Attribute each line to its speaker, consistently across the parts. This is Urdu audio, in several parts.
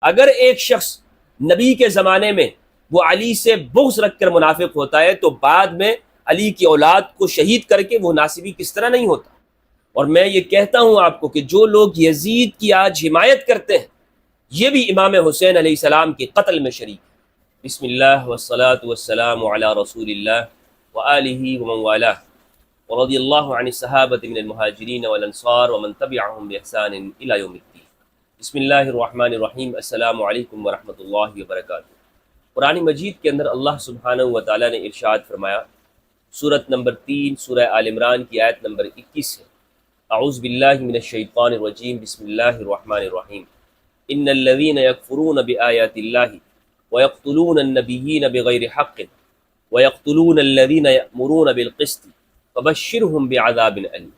Speaker 1: اگر ایک شخص نبی کے زمانے میں وہ علی سے بغض رکھ کر منافق ہوتا ہے تو بعد میں علی کی اولاد کو شہید کر کے وہ ناصبی کس طرح نہیں ہوتا؟ اور میں یہ کہتا ہوں آپ کو کہ جو لوگ یزید کی آج حمایت کرتے ہیں یہ بھی امام حسین علیہ السلام کے قتل میں شریک ہے۔ بسم اللہ والصلاة والسلام علی رسول اللہ وآلہ ومن والہ ورضی اللہ عن الصحابۃ من المہاجرین والانصار ومن تبعہم بإحسان الی یوم الدین۔ بسم اللہ الرحمن الرحیم۔ السلام علیکم ورحمۃ اللہ وبرکاتہ۔ قرآن مجید کے اندر اللہ سبحانہ و تعالیٰ نے ارشاد فرمایا، سورت نمبر 3 سورہ آل عمران کی آیت نمبر 21 ہے، اعوذ باللہ من الشیطان الرجیم، بسم اللہ الرحمن الرحیم۔ ان الذین یکفرون بآیات اللہ ویقتلون النبیین بغیر حق ویقتلون الذین یأمرون بالقسط فبشرہم بعذاب علیم۔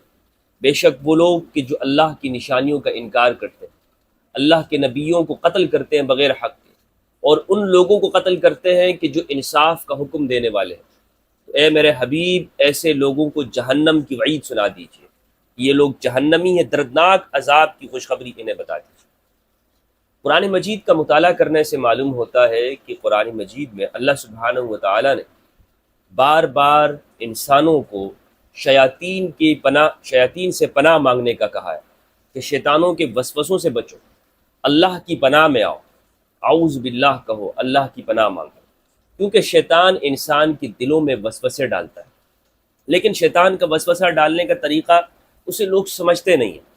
Speaker 1: بے شک وہ لوگ کہ جو اللہ کی نشانیوں کا انکار کرتے ہیں، اللہ کے نبیوں کو قتل کرتے ہیں بغیر حق کے، اور ان لوگوں کو قتل کرتے ہیں کہ جو انصاف کا حکم دینے والے ہیں، تو اے میرے حبیب ایسے لوگوں کو جہنم کی وعید سنا دیجیے، یہ لوگ جہنمی ہیں، دردناک عذاب کی خوشخبری انہیں بتا دیجیے۔ قرآن مجید کا مطالعہ کرنے سے معلوم ہوتا ہے کہ قرآن مجید میں اللہ سبحانہ و تعالیٰ نے بار بار انسانوں کو شیاطین سے پناہ مانگنے کا کہا ہے کہ شیطانوں کے وسوسوں سے بچو، اللہ کی پناہ میں آؤ، اعوذ باللہ کہو، اللہ کی پناہ مانگو، کیونکہ شیطان انسان کے دلوں میں وسوسے ڈالتا ہے، لیکن شیطان کا وسوسہ ڈالنے کا طریقہ اسے لوگ سمجھتے نہیں ہیں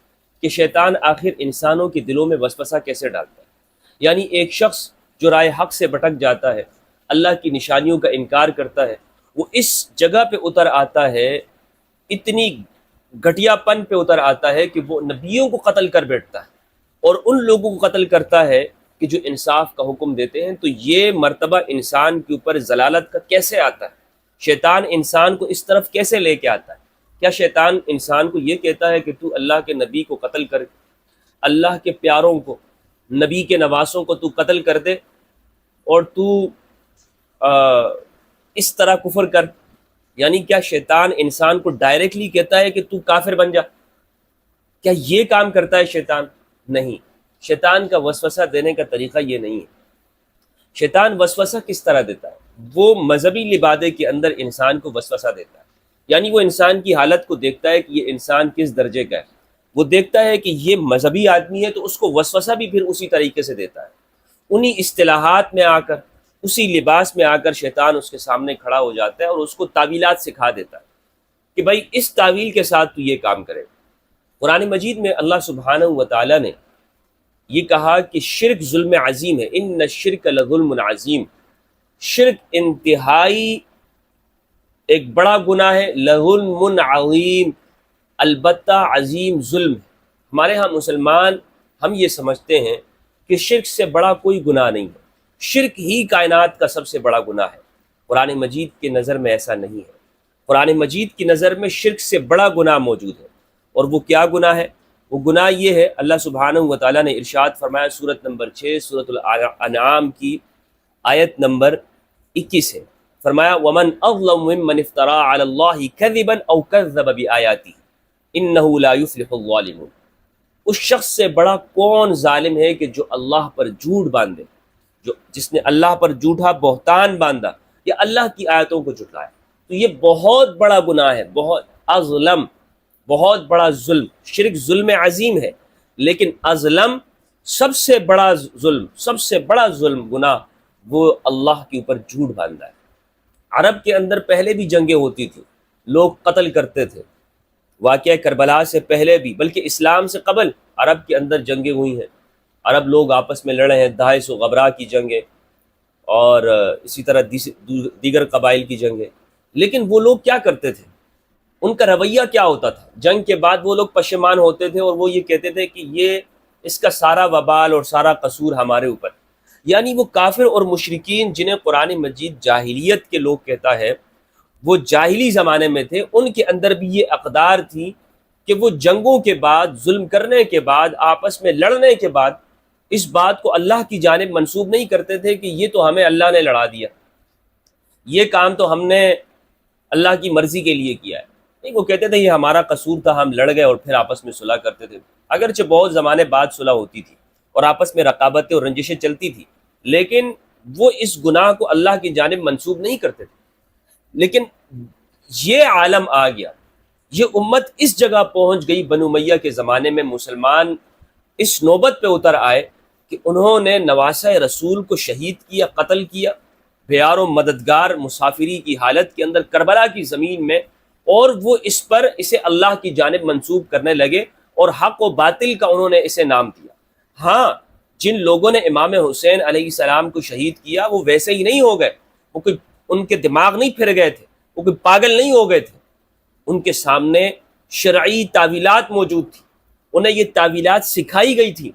Speaker 1: کہ شیطان آخر انسانوں کے دلوں میں وسوسہ کیسے ڈالتا ہے۔ یعنی ایک شخص جو رائے حق سے بھٹک جاتا ہے، اللہ کی نشانیوں کا انکار کرتا ہے، وہ اس جگہ پہ اتر آتا ہے، اتنی گھٹیا پن پہ اتر آتا ہے کہ وہ نبیوں کو قتل کر بیٹھتا ہے اور ان لوگوں کو قتل کرتا ہے کہ جو انصاف کا حکم دیتے ہیں۔ تو یہ مرتبہ انسان کے اوپر ضلالت کا کیسے آتا ہے؟ شیطان انسان کو اس طرف کیسے لے کے آتا ہے؟ کیا شیطان انسان کو یہ کہتا ہے کہ تو اللہ کے نبی کو قتل کر، اللہ کے پیاروں کو، نبی کے نواسوں کو تو قتل کر دے اور تو اس طرح کفر کر؟ یعنی کیا شیطان انسان کو ڈائریکٹلی کہتا ہے کہ تو کافر بن جا؟ کیا یہ کام کرتا ہے شیطان؟ نہیں، شیطان کا وسوسہ دینے کا طریقہ یہ نہیں ہے۔ شیطان وسوسہ کس طرح دیتا ہے؟ وہ مذہبی لبادے کے اندر انسان کو وسوسہ دیتا ہے، یعنی وہ انسان کی حالت کو دیکھتا ہے کہ یہ انسان کس درجے کا ہے، وہ دیکھتا ہے کہ یہ مذہبی آدمی ہے تو اس کو وسوسہ بھی پھر اسی طریقے سے دیتا ہے۔ انہی اصطلاحات میں آ کر، اسی لباس میں آ کر شیطان اس کے سامنے کھڑا ہو جاتا ہے اور اس کو تعویلات سکھا دیتا ہے کہ بھائی اس تعویل کے ساتھ تو یہ کام کرے۔ قرآن مجید میں اللہ سبحانہ و تعالیٰ نے یہ کہا کہ شرک ظلم عظیم ہے، ان الشرک لظلم عظیم، شرک انتہائی ایک بڑا گناہ ہے، لظلم عظیم، البتہ عظیم ظلم ہے۔ ہمارے ہاں مسلمان ہم یہ سمجھتے ہیں کہ شرک سے بڑا کوئی گناہ نہیں ہے، شرک ہی کائنات کا سب سے بڑا گناہ ہے۔ قرآن مجید کی نظر میں ایسا نہیں ہے۔ قرآن مجید کی نظر میں شرک سے بڑا گناہ موجود ہے، اور وہ کیا گناہ ہے؟ وہ گناہ یہ ہے، اللہ سبحانہ و تعالیٰ نے ارشاد فرمایا، سورت نمبر 6 سورت الانعام کی آیت نمبر 21 ہے، فرمایا وَمَنْ أَظْلَمُ مِمَّنِ افْتَرَىٰ عَلَى اللَّهِ كَذِبًا أَوْ كَذَّبَ بِآيَاتِهِ إِنَّهُ لَا يُفْلِحُ الظَّالِمُونَ۔ اس شخص سے بڑا کون ظالم ہے کہ جو اللہ پر جھوٹ باندھے، جس نے اللہ پر جھوٹا بہتان باندھا یا اللہ کی آیتوں کو جھٹلایا۔ تو یہ بہت بڑا گناہ ہے، بہت اظلم، بہت بڑا ظلم۔ شرک ظلم عظیم ہے، لیکن اظلم سب سے بڑا ظلم، سب سے بڑا ظلم گناہ وہ اللہ کے اوپر جھوٹ باندھا ہے۔ عرب کے اندر پہلے بھی جنگیں ہوتی تھیں، لوگ قتل کرتے تھے، واقعہ کربلا سے پہلے بھی، بلکہ اسلام سے قبل عرب کے اندر جنگیں ہوئی ہیں، عرب لوگ آپس میں لڑے ہیں، داعش و غبرا کی جنگیں اور اسی طرح دیگر قبائل کی جنگیں۔ لیکن وہ لوگ کیا کرتے تھے؟ ان کا رویہ کیا ہوتا تھا؟ جنگ کے بعد وہ لوگ پشیمان ہوتے تھے اور وہ یہ کہتے تھے کہ یہ اس کا سارا وبال اور سارا قصور ہمارے اوپر۔ یعنی وہ کافر اور مشرکین جنہیں قرآن مجید جاہلیت کے لوگ کہتا ہے، وہ جاہلی زمانے میں تھے، ان کے اندر بھی یہ اقدار تھی کہ وہ جنگوں کے بعد، ظلم کرنے کے بعد، آپس میں لڑنے کے بعد اس بات کو اللہ کی جانب منسوب نہیں کرتے تھے کہ یہ تو ہمیں اللہ نے لڑا دیا، یہ کام تو ہم نے اللہ کی مرضی کے لیے کیا ہے۔ نہیں، وہ کہتے تھے یہ ہمارا قصور تھا، ہم لڑ گئے اور پھر آپس میں صلح کرتے تھے، اگرچہ بہت زمانے بعد صلح ہوتی تھی، اور آپس میں رقابتیں اور رنجشیں چلتی تھی، لیکن وہ اس گناہ کو اللہ کی جانب منسوب نہیں کرتے تھے۔ لیکن یہ عالم آ گیا، یہ امت اس جگہ پہنچ گئی بنو امیہ کے زمانے میں، مسلمان اس نوبت پہ اتر آئے کہ انہوں نے نواسہ رسول کو شہید کیا، قتل کیا، بیار و مددگار مسافری کی حالت کے اندر کربلا کی زمین میں، اور وہ اس پر اسے اللہ کی جانب منسوب کرنے لگے اور حق و باطل کا انہوں نے اسے نام دیا۔ ہاں، جن لوگوں نے امام حسین علیہ السلام کو شہید کیا وہ ویسے ہی نہیں ہو گئے، وہ کوئی ان کے دماغ نہیں پھر گئے تھے، وہ کوئی پاگل نہیں ہو گئے تھے، ان کے سامنے شرعی تعویلات موجود تھی، انہیں یہ تعویلات سکھائی گئی تھی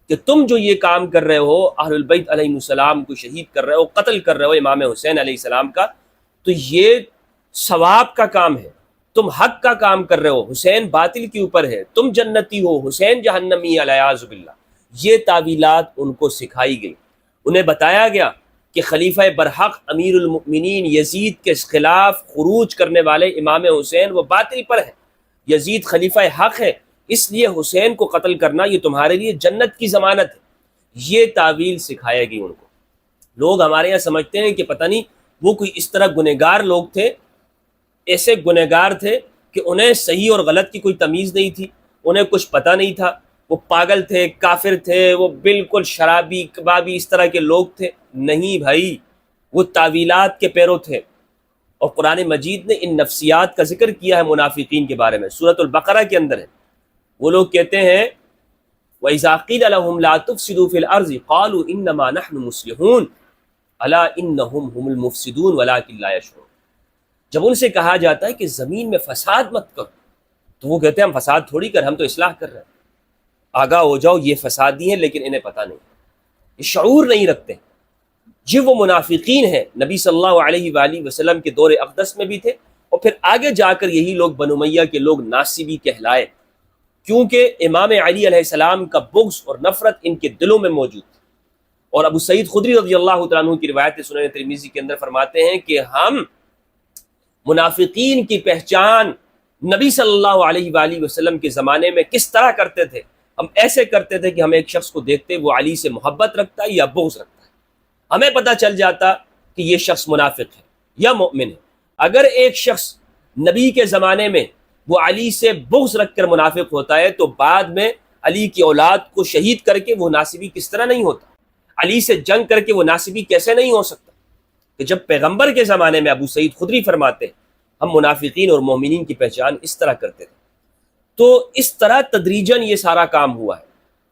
Speaker 1: کہ تم جو یہ کام کر رہے ہو، اہل البیت علیہ السلام کو شہید کر رہے ہو، قتل کر رہے ہو امام حسین علیہ السلام کا، تو یہ ثواب کا کام ہے، تم حق کا کام کر رہے ہو، حسین باطل کے اوپر ہے، تم جنتی ہو، حسین جہنمی علیہ باللہ۔ یہ تعویلات ان کو سکھائی گئی، انہیں بتایا گیا کہ خلیفہ برحق امیر المؤمنین یزید کے خلاف خروج کرنے والے امام حسین وہ باطل پر ہے، یزید خلیفہ حق ہے، اس لیے حسین کو قتل کرنا یہ تمہارے لیے جنت کی ضمانت ہے۔ یہ تعویل سکھایا گئی ان کو۔ لوگ ہمارے یہاں سمجھتے ہیں کہ پتہ نہیں وہ کوئی اس طرح گنہگار لوگ تھے، ایسے گنہگار تھے کہ انہیں صحیح اور غلط کی کوئی تمیز نہیں تھی، انہیں کچھ پتہ نہیں تھا، وہ پاگل تھے، کافر تھے، وہ بالکل شرابی کبابی اس طرح کے لوگ تھے۔ نہیں بھائی، وہ تعویلات کے پیرو تھے، اور قرآن مجید نے ان نفسیات کا ذکر کیا ہے منافقین کے بارے میں، سورۃ البقرہ کے اندر ہے۔ وہ لوگ کہتے ہیں وَإِذَا قِيلَ لَهُمْ لَا تُفْسِدُوا فِي الْأَرْضِ قَالُوا إِنَّمَا نَحْنُ مُصْلِحُونَ أَلَا إِنَّهُمْ هُمُ الْمُفْسِدُونَ وَلَٰكِن لَا يَشْعُرُونَ۔ جب ان سے کہا جاتا ہے کہ زمین میں فساد مت کرو، تو وہ کہتے ہیں ہم فساد تھوڑی کر، ہم تو اصلاح کر رہے ہیں۔ آگاہ ہو جاؤ، یہ فسادی ہیں لیکن انہیں پتہ نہیں، یہ شعور نہیں رکھتے۔ یہ وہ منافقین ہیں، نبی صلی اللہ علیہ وآلہ وسلم کے دور اقدس میں بھی تھے، اور پھر آگے جا کر یہی لوگ بنو امیہ کے لوگ ناصبی کہلائے، کیونکہ امام علی علیہ السلام کا بغض اور نفرت ان کے دلوں میں موجود تھی۔ اور ابو سعید خدری رضی اللہ تعالیٰ عنہ کی روایت سنن ترمذی کے اندر فرماتے ہیں کہ ہم منافقین کی پہچان نبی صلی اللہ علیہ وآلہ وسلم کے زمانے میں کس طرح کرتے تھے، ہم ایسے کرتے تھے کہ ہم ایک شخص کو دیکھتے وہ علی سے محبت رکھتا ہے یا بغض رکھتا ہے، ہمیں پتہ چل جاتا کہ یہ شخص منافق ہے یا مومن ہے۔ اگر ایک شخص نبی کے زمانے میں وہ علی سے بغض رکھ کر منافق ہوتا ہے، تو بعد میں علی کی اولاد کو شہید کر کے وہ ناصبی کس طرح نہیں ہوتا، علی سے جنگ کر کے وہ ناصبی کیسے نہیں ہو سکتا؟ کہ جب پیغمبر کے زمانے میں ابو سعید خدری فرماتے ہیں ہم منافقین اور مومنین کی پہچان اس طرح کرتے تھے، تو اس طرح تدریجاً یہ سارا کام ہوا ہے۔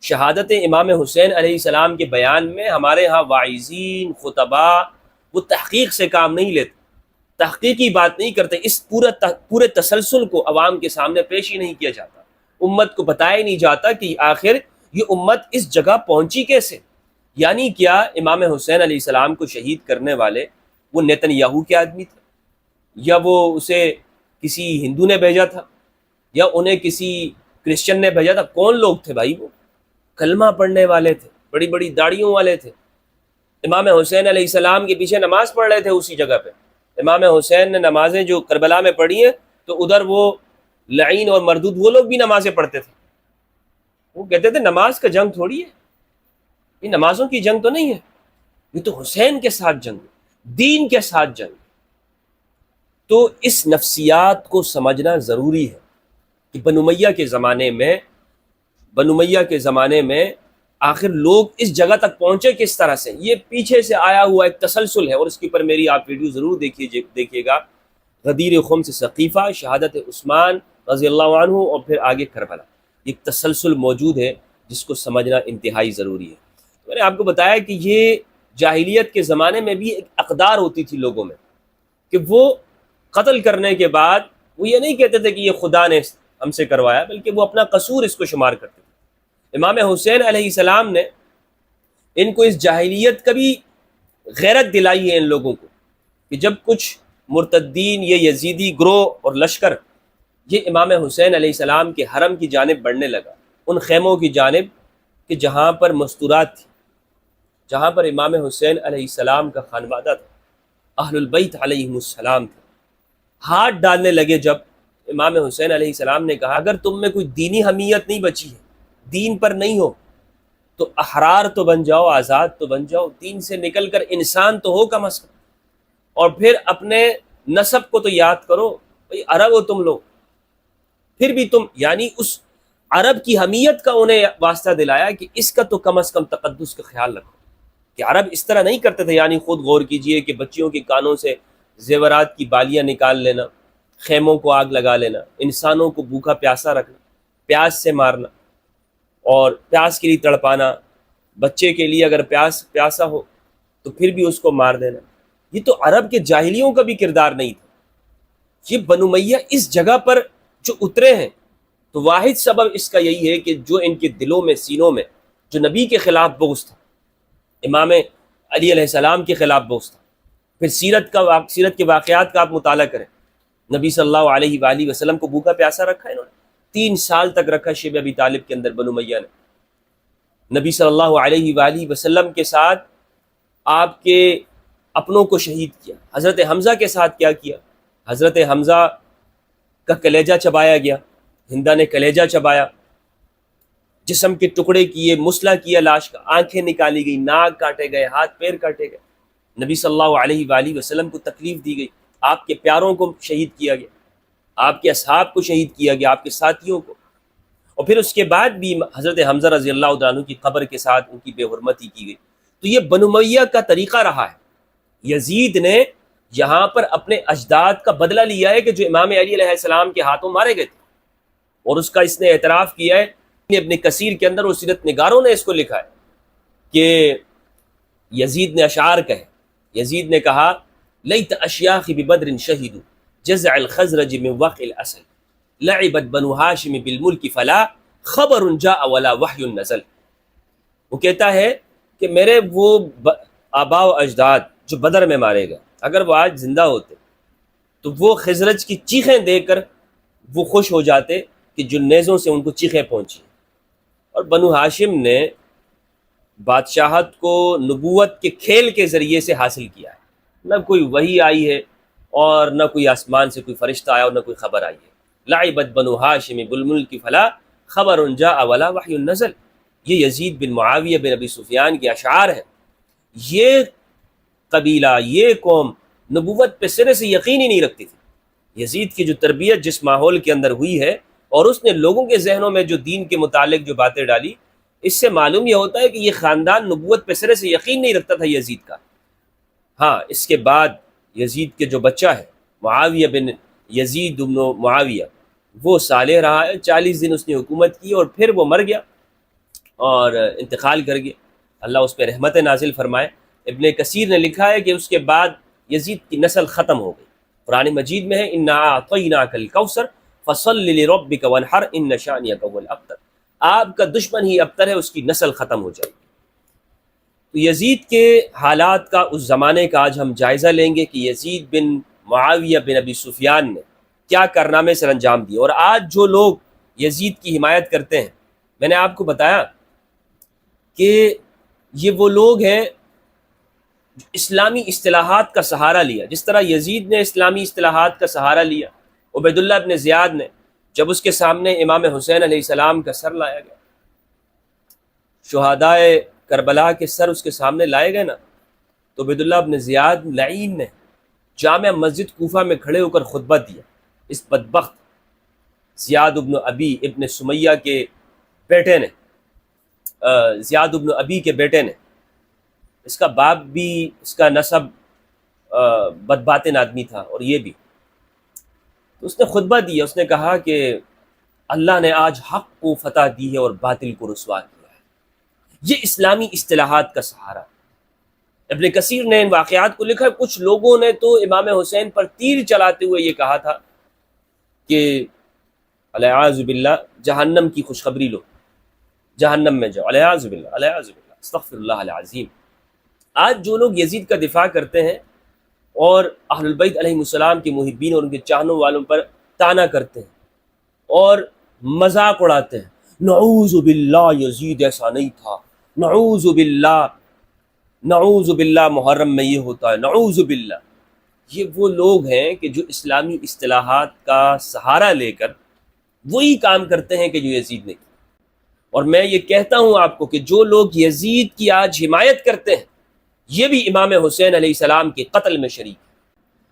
Speaker 1: شہادت امام حسین علیہ السلام کے بیان میں ہمارے ہاں واعظین، خطبا وہ تحقیق سے کام نہیں لیتے، تحقیقی بات نہیں کرتے، اس پورے تسلسل کو عوام کے سامنے پیش ہی نہیں کیا جاتا، امت کو بتایا نہیں جاتا کہ آخر یہ امت اس جگہ پہنچی کیسے۔ یعنی کیا امام حسین علیہ السلام کو شہید کرنے والے وہ نیتن یاہو کے آدمی تھے، یا وہ اسے کسی ہندو نے بھیجا تھا، یا انہیں کسی کرسچن نے بھیجا تھا؟ کون لوگ تھے بھائی؟ وہ کلمہ پڑھنے والے تھے، بڑی بڑی داڑھیوں والے تھے، امام حسین علیہ السلام کے پیچھے نماز پڑھ رہے تھے اسی جگہ پہ۔ امام حسین نے نمازیں جو کربلا میں پڑھی ہیں تو ادھر وہ لعین اور مردود وہ لوگ بھی نمازیں پڑھتے تھے، وہ کہتے تھے نماز کا جنگ تھوڑی ہے، یہ نمازوں کی جنگ تو نہیں ہے، یہ تو حسین کے ساتھ جنگ ہے، دین کے ساتھ جنگ ہے۔ تو اس نفسیات کو سمجھنا ضروری ہے کہ بنو امیہ کے زمانے میں آخر لوگ اس جگہ تک پہنچے کس طرح سے۔ یہ پیچھے سے آیا ہوا ایک تسلسل ہے، اور اس کے اوپر میری آپ ویڈیو ضرور دیکھیے گا، غدیر خمس ثقیفہ، شہادت عثمان رضی اللہ عنہ، اور پھر آگے کربلا، ایک تسلسل موجود ہے جس کو سمجھنا انتہائی ضروری ہے۔ میں نے آپ کو بتایا کہ یہ جاہلیت کے زمانے میں بھی ایک اقدار ہوتی تھی لوگوں میں، کہ وہ قتل کرنے کے بعد وہ یہ نہیں کہتے تھے کہ یہ خدا نے ہم سے کروایا، بلکہ وہ اپنا قصور اس کو شمار کرتے تھے۔ امام حسین علیہ السلام نے ان کو اس جاہلیت کا بھی غیرت دلائی ہے ان لوگوں کو، کہ جب کچھ مرتدین، یہ یزیدی گروہ اور لشکر یہ امام حسین علیہ السلام کے حرم کی جانب بڑھنے لگا، ان خیموں کی جانب کہ جہاں پر مستورات تھی، جہاں پر امام حسین علیہ السلام کا خانوادہ تھا، اہل البیت علیہم السلام تھے، ہاتھ ڈالنے لگے۔ جب امام حسین علیہ السلام نے کہا اگر تم میں کوئی دینی حمیت نہیں بچی ہے، دین پر نہیں ہو، تو احرار تو بن جاؤ، آزاد تو بن جاؤ، دین سے نکل کر انسان تو ہو کم از کم، اور پھر اپنے نسب کو تو یاد کرو، بھئی عرب ہو تم لوگ، پھر بھی تم یعنی اس عرب کی حمیت کا انہیں واسطہ دلایا کہ اس کا تو کم از کم تقدس کا خیال رکھو، کہ عرب اس طرح نہیں کرتے تھے، یعنی خود غور کیجئے کہ بچیوں کے کانوں سے زیورات کی بالیاں نکال لینا، خیموں کو آگ لگا لینا، انسانوں کو بھوکا پیاسا رکھنا، پیاس سے مارنا اور پیاس کے لیے تڑپانا، بچے کے لیے اگر پیاسا ہو تو پھر بھی اس کو مار دینا، یہ تو عرب کے جاہلیوں کا بھی کردار نہیں تھا۔ یہ بنو امیہ اس جگہ پر جو اترے ہیں تو واحد سبب اس کا یہی ہے کہ جو ان کے دلوں میں، سینوں میں جو نبی کے خلاف بغض تھا، امام علی علیہ السلام کے خلاف بغض تھا، پھر سیرت کے واقعات کا آپ مطالعہ کریں، نبی صلی اللہ علیہ وآلہ وسلم کو بھوکا پیاسا رکھا انہوں نے، 3 سال تک رکھا شیب ابی طالب کے اندر بنو امیہ نے، نبی صلی اللہ علیہ وآلہ وسلم کے ساتھ آپ کے اپنوں کو شہید کیا، حضرت حمزہ کے ساتھ کیا کیا، حضرت حمزہ کا کلیجہ چبایا گیا، ہندا نے کلیجہ چبایا، جسم کے ٹکڑے کیے، مسلح کیا لاش کا، آنکھیں نکالی گئی، ناک کاٹے گئے، ہاتھ پیر کاٹے گئے، نبی صلی اللہ علیہ وآلہ وسلم کو تکلیف دی گئی، آپ کے پیاروں کو شہید کیا گیا، آپ کے اصحاب کو شہید کیا گیا، آپ کے ساتھیوں کو، اور پھر اس کے بعد بھی حضرت حمزہ رضی اللہ عنہ کی قبر کے ساتھ ان کی بے حرمتی کی گئی۔ تو یہ بنو امیہ کا طریقہ رہا ہے۔ یزید نے یہاں پر اپنے اجداد کا بدلہ لیا ہے کہ جو امام علی علیہ السلام کے ہاتھوں مارے گئے تھے، اور اس کا اس نے اعتراف کیا ہے، ابن کثیر کے اندر اور سیرت نگاروں نے اس کو لکھا ہے کہ یزید نے اشعار کہے، یزید نے کہا لیت اشیاخ ببدر شہدوا جزع الخزرج من وقع الاسل لعبت بنو ہاشم بالملک فلا خبر جاء ولا وحی نزل۔ وہ کہتا ہے کہ میرے وہ آبا و اجداد جو بدر میں مارے گئے، اگر وہ آج زندہ ہوتے تو وہ خزرج کی چیخیں دے کر وہ خوش ہو جاتے کہ جن نیزوں سے ان کو چیخیں پہنچی، اور بنو ہاشم نے بادشاہت کو نبوت کے کھیل کے ذریعے سے حاصل کیا ہے، نہ کوئی وحی آئی ہے اور نہ کوئی آسمان سے کوئی فرشتہ آیا اور نہ کوئی خبر آئی ہے۔ لعبت بنو ہاشم بالملک فلا خبر جاء ولا وحی نزل، یہ یزید بن معاویہ بن ابی سفیان کے اشعار ہیں۔ یہ قبیلہ، یہ قوم نبوت پہ سرے سے یقین ہی نہیں رکھتی تھی۔ یزید کی جو تربیت جس ماحول کے اندر ہوئی ہے اور اس نے لوگوں کے ذہنوں میں جو دین کے متعلق جو باتیں ڈالی، اس سے معلوم یہ ہوتا ہے کہ یہ خاندان نبوت پہ سرے سے یقین نہیں رکھتا تھا یزید کا۔ ہاں، اس کے بعد یزید کے جو بچہ ہے معاویہ بن یزید بن معاویہ، وہ صالح رہا ہے، 40 دن اس نے حکومت کی اور پھر وہ مر گیا اور انتقال کر گیا، اللہ اس پہ رحمت نازل فرمائے۔ ابن کثیر نے لکھا ہے کہ اس کے بعد یزید کی نسل ختم ہو گئی۔ قرآن مجید میں ہے انا اعطیناک الکوثر فصل لربک وانحر ان شانئک هو الابتر، آپ کا دشمن ہی ابتر ہے، اس کی نسل ختم ہو جائے گی۔ تو یزید کے حالات کا، اس زمانے کا آج ہم جائزہ لیں گے کہ یزید بن معاویہ بن ابی سفیان نے کیا کارنامے سر انجام دیے، اور آج جو لوگ یزید کی حمایت کرتے ہیں، میں نے آپ کو بتایا کہ یہ وہ لوگ ہیں جو اسلامی اصطلاحات کا سہارا لیا، جس طرح یزید نے اسلامی اصطلاحات کا سہارا لیا، عبید اللہ ابن زیاد نے جب اس کے سامنے امام حسین علیہ السلام کا سر لایا گیا، شہدائے کربلا کے سر اس کے سامنے لائے گئے نا، تو عبید اللہ ابن زیاد لعین نے جامع مسجد کوفہ میں کھڑے ہو کر خطبہ دیا۔ اس بدبخت زیاد ابن ابی ابن سمیہ کے بیٹے نے، زیاد ابن ابی کے بیٹے نے، اس کا باپ بھی، اس کا نسب بدباطن آدمی تھا، اور یہ بھی، تو اس نے خطبہ دیا، اس نے کہا کہ اللہ نے آج حق کو فتح دی ہے اور باطل کو رسوا کیا ہے۔ یہ اسلامی اصطلاحات کا سہارا۔ ابن کثیر نے ان واقعات کو لکھا، کچھ لوگوں نے تو امام حسین پر تیر چلاتے ہوئے یہ کہا تھا کہ الیاذ باللہ جہنم کی خوشخبری لو، جہنم میں جاؤ، الیاذ باللہ، الیاذ باللہ، استغفر اللہ العظیم۔ آج جو لوگ یزید کا دفاع کرتے ہیں اور اہل البیت علیہم السلام کے محبین اور ان کے چاہنے والوں پر طعنہ کرتے ہیں اور مذاق اڑاتے ہیں، نعوذ باللہ یزید ایسا نہیں تھا، نعوذ باللہ، نعوذ باللہ محرم میں یہ ہوتا ہے، نعوذ باللہ، یہ وہ لوگ ہیں کہ جو اسلامی اصطلاحات کا سہارا لے کر وہی کام کرتے ہیں کہ جو یزید نے کیا، اور میں یہ کہتا ہوں آپ کو کہ جو لوگ یزید کی آج حمایت کرتے ہیں یہ بھی امام حسین علیہ السلام کے قتل میں شریک ہے۔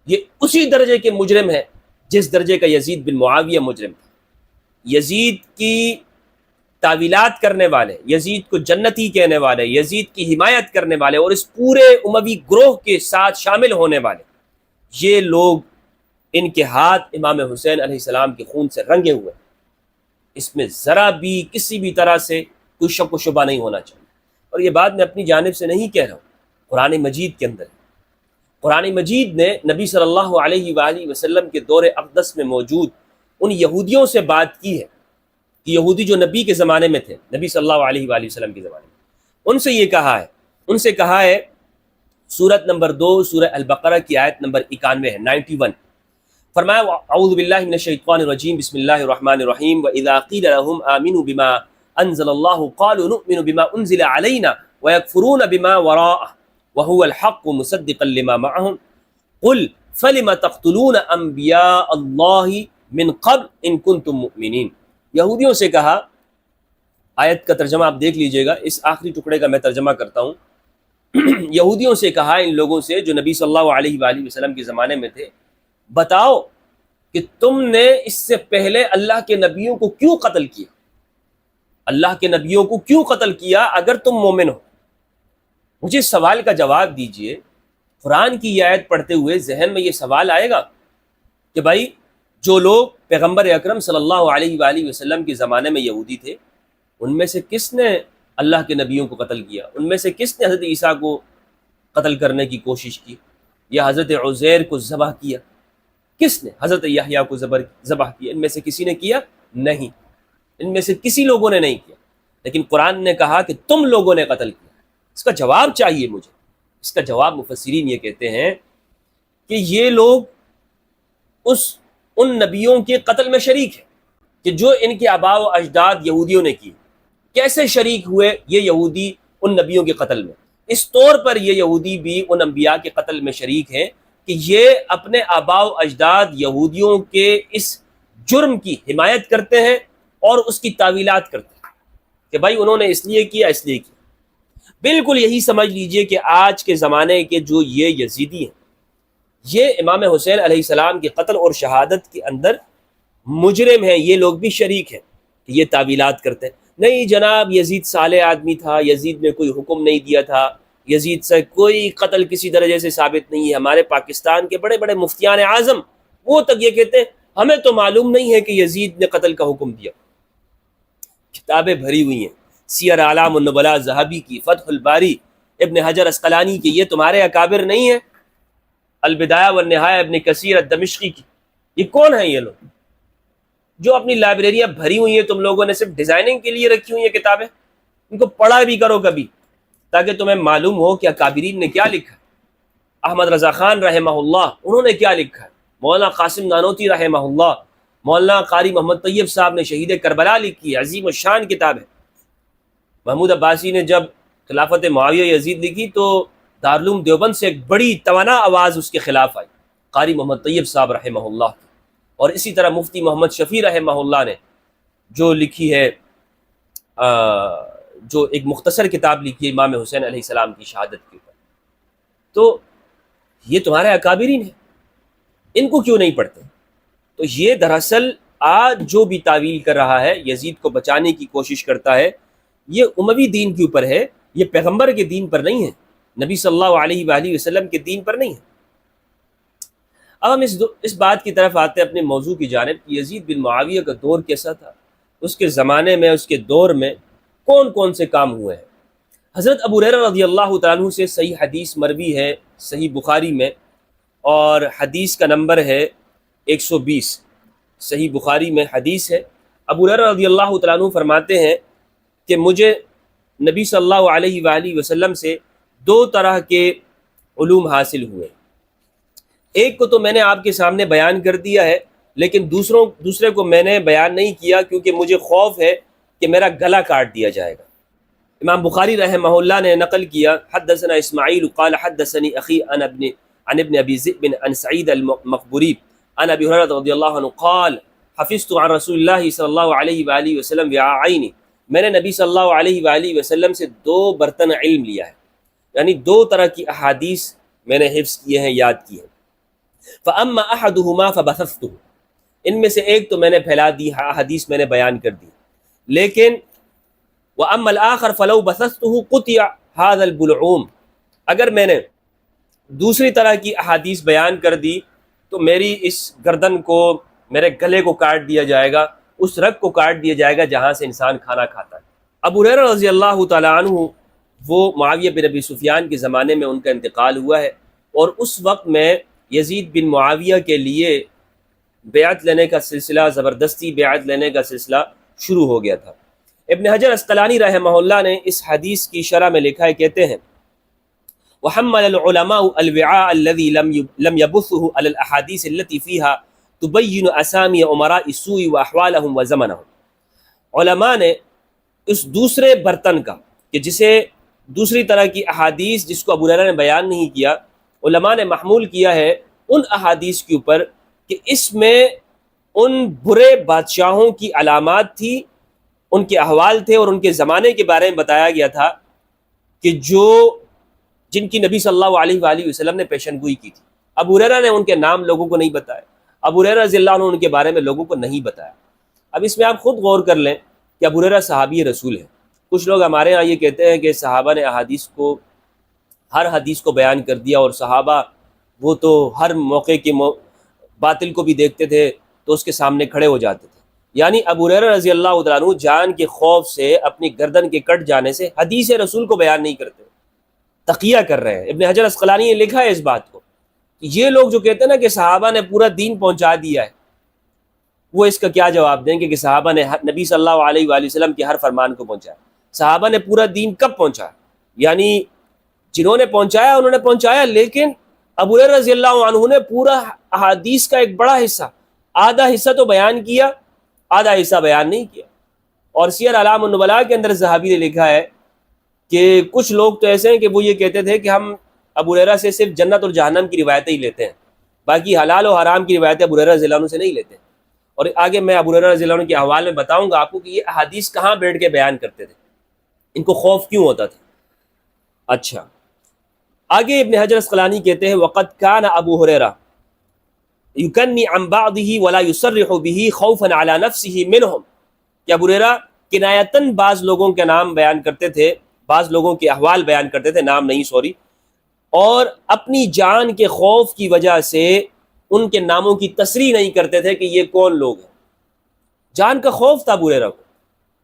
Speaker 1: یہ اسی درجے کے مجرم ہے جس درجے کا یزید بن معاویہ مجرم تھا۔ یزید کی تعویلات کرنے والے، یزید کو جنتی کہنے والے، یزید کی حمایت کرنے والے اور اس پورے اموی گروہ کے ساتھ شامل ہونے والے، یہ لوگ، ان کے ہاتھ امام حسین علیہ السلام کے خون سے رنگے ہوئے، اس میں ذرا بھی کسی بھی طرح سے کوئی شک و شبہ نہیں ہونا چاہیے۔ اور یہ بات میں اپنی جانب سے نہیں کہہ رہا ہوں، قرآن مجید کے اندر ہے۔ قرآن مجید نے نبی صلی اللہ علیہ وآلہ وسلم کے دور اقدس میں موجود ان یہودیوں سے بات کی ہے کہ یہودی جو نبی کے زمانے میں تھے، نبی صلی اللہ علیہ وآلہ وسلم کے زمانے میں، ان سے یہ کہا ہے، ان سے کہا ہے، سورت نمبر 2 سورہ البقرہ کی آیت نمبر 91 ہے، 91، فرمایا اعوذ باللہ من الشیطان الرجیم بسم اللہ الرحمن الرحیم وَإِذَا قِيلَ لَهُمْ آمِنُوا بِمَا أَنزَلَ اللَّهُ قَالُوا نُؤْمِنُ بِمَا أُنزِلَ عَلَيْنَا وَيَكْفُرُونَ بِمَا وَرَاءَهُ وَهُوَ الْحَقُّ مُصَدِّقًا لِمَا مَعَهُمْ قُلْ فَلِمَ تَقْتُلُونَ أَنْبِيَاءَ اللَّهِ مِنْ قَبْلِ إِن كُنتُم مُؤْمِنِينَ۔ یہودیوں سے کہا، آیت کا ترجمہ آپ دیکھ لیجئے گا، اس آخری ٹکڑے کا میں ترجمہ کرتا ہوں۔ یہودیوں سے کہا، ان لوگوں سے جو نبی صلی اللہ علیہ وآلہ وسلم کے زمانے میں تھے، بتاؤ کہ تم نے اس سے پہلے اللہ کے نبیوں کو کیوں قتل کیا؟ اللہ کے نبیوں کو کیوں قتل کیا اگر تم مومن ہو؟ مجھے اس سوال کا جواب دیجئے۔ قرآن کی یہ آیت پڑھتے ہوئے ذہن میں یہ سوال آئے گا کہ بھائی جو لوگ پیغمبر اکرم صلی اللہ علیہ وآلہ وسلم کے زمانے میں یہودی تھے، ان میں سے کس نے اللہ کے نبیوں کو قتل کیا؟ ان میں سے کس نے حضرت عیسیٰ کو قتل کرنے کی کوشش کی یا حضرت عزیر کو ذبح کیا؟ کس نے حضرت یحییٰ کو ذبح کیا؟ ان میں سے کسی نے کیا؟ نہیں، ان میں سے کسی لوگوں نے نہیں کیا، لیکن قرآن نے کہا کہ تم لوگوں نے قتل کیا۔ اس کا جواب چاہیے مجھے۔ اس کا جواب مفسرین یہ کہتے ہیں کہ یہ لوگ ان نبیوں کے قتل میں شریک ہیں کہ جو ان کے آباء و اجداد یہودیوں نے کی۔ کیسے شریک ہوئے یہ یہودی ان نبیوں کے قتل میں؟ اس طور پر یہ یہودی بھی ان انبیاء کے قتل میں شریک ہیں کہ یہ اپنے آباء و اجداد یہودیوں کے اس جرم کی حمایت کرتے ہیں اور اس کی تعویلات کرتے ہیں کہ بھائی انہوں نے اس لیے کیا، اس لیے کیا۔ بالکل یہی سمجھ لیجئے کہ آج کے زمانے کے جو یہ یزیدی ہیں، یہ امام حسین علیہ السلام کے قتل اور شہادت کے اندر مجرم ہیں، یہ لوگ بھی شریک ہیں کہ یہ تعویلات کرتے ہیں۔ نہیں جناب، یزید صالح آدمی تھا، یزید نے کوئی حکم نہیں دیا تھا، یزید سے کوئی قتل کسی درجے سے ثابت نہیں ہے۔ ہمارے پاکستان کے بڑے بڑے مفتیان اعظم وہ تک یہ کہتے ہیں ہمیں تو معلوم نہیں ہے کہ یزید نے قتل کا حکم دیا۔ کتابیں بھری ہوئی ہیں، سیر اعلام النبلاء ذہبی کی، فتح الباری ابن حجر اسقلانی کی، یہ تمہارے اکابر نہیں ہیں؟ البدایہ والنہایہ ابن کثیر الدمشقی کی، یہ کون ہیں یہ لوگ جو اپنی لائبریریاں بھری ہوئی ہیں؟ تم لوگوں نے صرف ڈیزائننگ کے لیے رکھی ہوئی ہیں کتابیں، ان کو پڑھا بھی کرو کبھی تاکہ تمہیں معلوم ہو کہ اکابرین نے کیا لکھا ہے۔ احمد رضا خان رحمہ اللہ، انہوں نے کیا لکھا ہے؟ مولانا قاسم نانوتی رحمہ اللہ، مولانا قاری محمد طیب صاحب نے شہید کربلا لکھی ہے، عظیم الشان کتاب ہے۔ محمود عباسی نے جب خلافت معاویہ یزید لکھی تو دارالعلوم دیوبند سے ایک بڑی توانا آواز اس کے خلاف آئی، قاری محمد طیب صاحب رحمہ اللہ کی۔ اور اسی طرح مفتی محمد شفیع رحمہ اللہ نے جو لکھی ہے، جو ایک مختصر کتاب لکھی ہے امام حسین علیہ السلام کی شہادت کے اوپر، تو یہ تمہارے اکابرین ہیں، ان کو کیوں نہیں پڑھتے؟ تو یہ دراصل آج جو بھی تعویل کر رہا ہے، یزید کو بچانے کی کوشش کرتا ہے، یہ اموی دین کے اوپر ہے، یہ پیغمبر کے دین پر نہیں ہے، نبی صلی اللہ علیہ وآلہ وسلم کے دین پر نہیں ہے۔ اب ہم اس بات کی طرف آتے ہیں اپنے موضوع کی جانب کہ یزید بن معاویہ کا دور کیسا تھا، اس کے زمانے میں، اس کے دور میں کون کون سے کام ہوئے ہیں۔ حضرت ابو ہریرہ رضی اللہ تعالیٰ عنہ سے صحیح حدیث مروی ہے صحیح بخاری میں، اور حدیث کا نمبر ہے 120، صحیح بخاری میں حدیث ہے۔ ابو ہریرہ رضی اللہ تعالیٰ عنہ فرماتے ہیں کہ مجھے نبی صلی اللہ علیہ وآلہ وسلم سے 2 طرح کے علوم حاصل ہوئے۔ ایک کو تو میں نے آپ کے سامنے بیان کر دیا ہے، لیکن دوسرے کو میں نے بیان نہیں کیا کیونکہ مجھے خوف ہے کہ میرا گلا کاٹ دیا جائے گا۔ امام بخاری رحمہ اللہ نے نقل کیا، حدثنا اسماعیل قال حدثنی اخی عن ابن ابی ذئب عن سعید المقبری عن ابی ہریرہ رضی اللہ عنہ قال حفظت عن رسول اللہ صلی اللہ علیہ وآلہ وسلم وعاءین میں نے نبی صلی اللہ علیہ وآلہ وسلم سے 2 برتن علم لیا ہے، یعنی 2 طرح کی احادیث میں نے حفظ کیے ہیں، یاد کی ہیں۔ فَأَمَّا أَحَدُهُمَا فَبَثَثْتُهُ، ان میں سے ایک تو میں نے پھیلا دی، حدیث میں نے بیان کر دی، لیکن وَأَمَّا الْآخَرُ فَلَوْ بَثَثْتُهُ قُطِعَ هَذَا الْبُلْعُومُ، اگر میں نے دوسری طرح کی احادیث بیان کر دی تو میری اس گردن کو، میرے گلے کو کاٹ دیا جائے گا، اس رگ کو کاٹ دیا جائے گا جہاں سے انسان کھانا کھاتا ہے۔ ابو ہریرہ رضی اللہ تعالیٰ عنہ، وہ معاویہ بن ابی سفیان کے زمانے میں ان کا انتقال ہوا ہے، اور اس وقت میں یزید بن معاویہ کے لیے بیعت لینے کا سلسلہ، زبردستی بیعت لینے کا سلسلہ شروع ہو گیا تھا۔ ابن حجر عسقلانی رحمہ اللہ نے اس حدیث کی شرح میں لکھا ہے، کہتے ہیں وحمل العلماء الوعاء الذي لم يبثه على الاحاديث التي فيها تبين اسامي امراء السوء واحوالهم وزمنهم، علماء نے اس دوسرے برتن کا، کہ جسے دوسری طرح کی احادیث جس کو ابو ہریرہ نے بیان نہیں کیا، علماء نے محمول کیا ہے ان احادیث کے اوپر کہ اس میں ان برے بادشاہوں کی علامات تھی، ان کے احوال تھے، اور ان کے زمانے کے بارے میں بتایا گیا تھا کہ جن کی نبی صلی اللہ علیہ وآلہ وسلم نے پیشن گوئی کی تھی۔ ابو ہریرہ نے ان کے نام لوگوں کو نہیں بتایا، ابو ہریرہ رضی اللہ عنہ ان کے بارے میں لوگوں کو نہیں بتایا۔ اب اس میں آپ خود غور کر لیں کہ ابو ہریرہ صحابی رسول ہے۔ کچھ لوگ ہمارے ہاں یہ کہتے ہیں کہ صحابہ نے احادیث کو، ہر حدیث کو بیان کر دیا، اور صحابہ وہ تو ہر موقع کے باطل کو بھی دیکھتے تھے تو اس کے سامنے کھڑے ہو جاتے تھے۔ یعنی ابو ہریرہ رضی اللہ عنہ جان کے خوف سے اپنی گردن کے کٹ جانے سے حدیث رسول کو بیان نہیں کرتے، تقیہ کر رہے ہیں۔ ابن حجر عسقلانی نے لکھا ہے اس بات کو، یہ لوگ جو کہتے ہیں نا کہ صحابہ نے پورا دین پہنچا دیا ہے، وہ اس کا کیا جواب دیں گے کہ صحابہ نے نبی صلی اللہ علیہ وآلہ وسلم کے ہر فرمان کو پہنچایا؟ صحابہ نے پورا دین کب پہنچایا؟ یعنی جنہوں نے پہنچایا انہوں نے پہنچایا، لیکن ابو ہریرہ رضی اللہ عنہ نے پورا احادیث کا ایک بڑا حصہ، آدھا حصہ تو بیان کیا، آدھا حصہ بیان نہیں کیا۔ اور سیر اعلام النبلاء کے اندر ذہبی نے لکھا ہے کہ کچھ لوگ تو ایسے ہیں کہ وہ یہ کہتے تھے کہ ہم ابو ہریرہ سے صرف جنت اور جہنم کی روایتیں ہی لیتے ہیں، باقی حلال و حرام کی روایتیں ابو ہریرہ رضی اللہ عنہ سے نہیں لیتے۔ اور آگے میں ابو ہریرہ رضی اللہ عنہ کے احوال میں بتاؤں گا آپ کو کہ یہ احادیث کہاں بیٹھ کے بیان کرتے تھے، ان کو خوف کیوں ہوتا تھا۔ اچھا، آگے ابن حجر عسقلانی کہتے ہیں وقد كان ابو ہریرہ يكني عن بعضه ولا يصرح به خوفا على نفسه منهم، کہ ابو ہریرہ کنایتاً بعض لوگوں کے نام بیان کرتے تھے، بعض لوگوں کے احوال بیان کرتے تھے، نام نہیں اور اپنی جان کے خوف کی وجہ سے ان کے ناموں کی تصریح نہیں کرتے تھے کہ یہ کون لوگ ہیں۔ جان کا خوف تھا ابو ہریرہ کو۔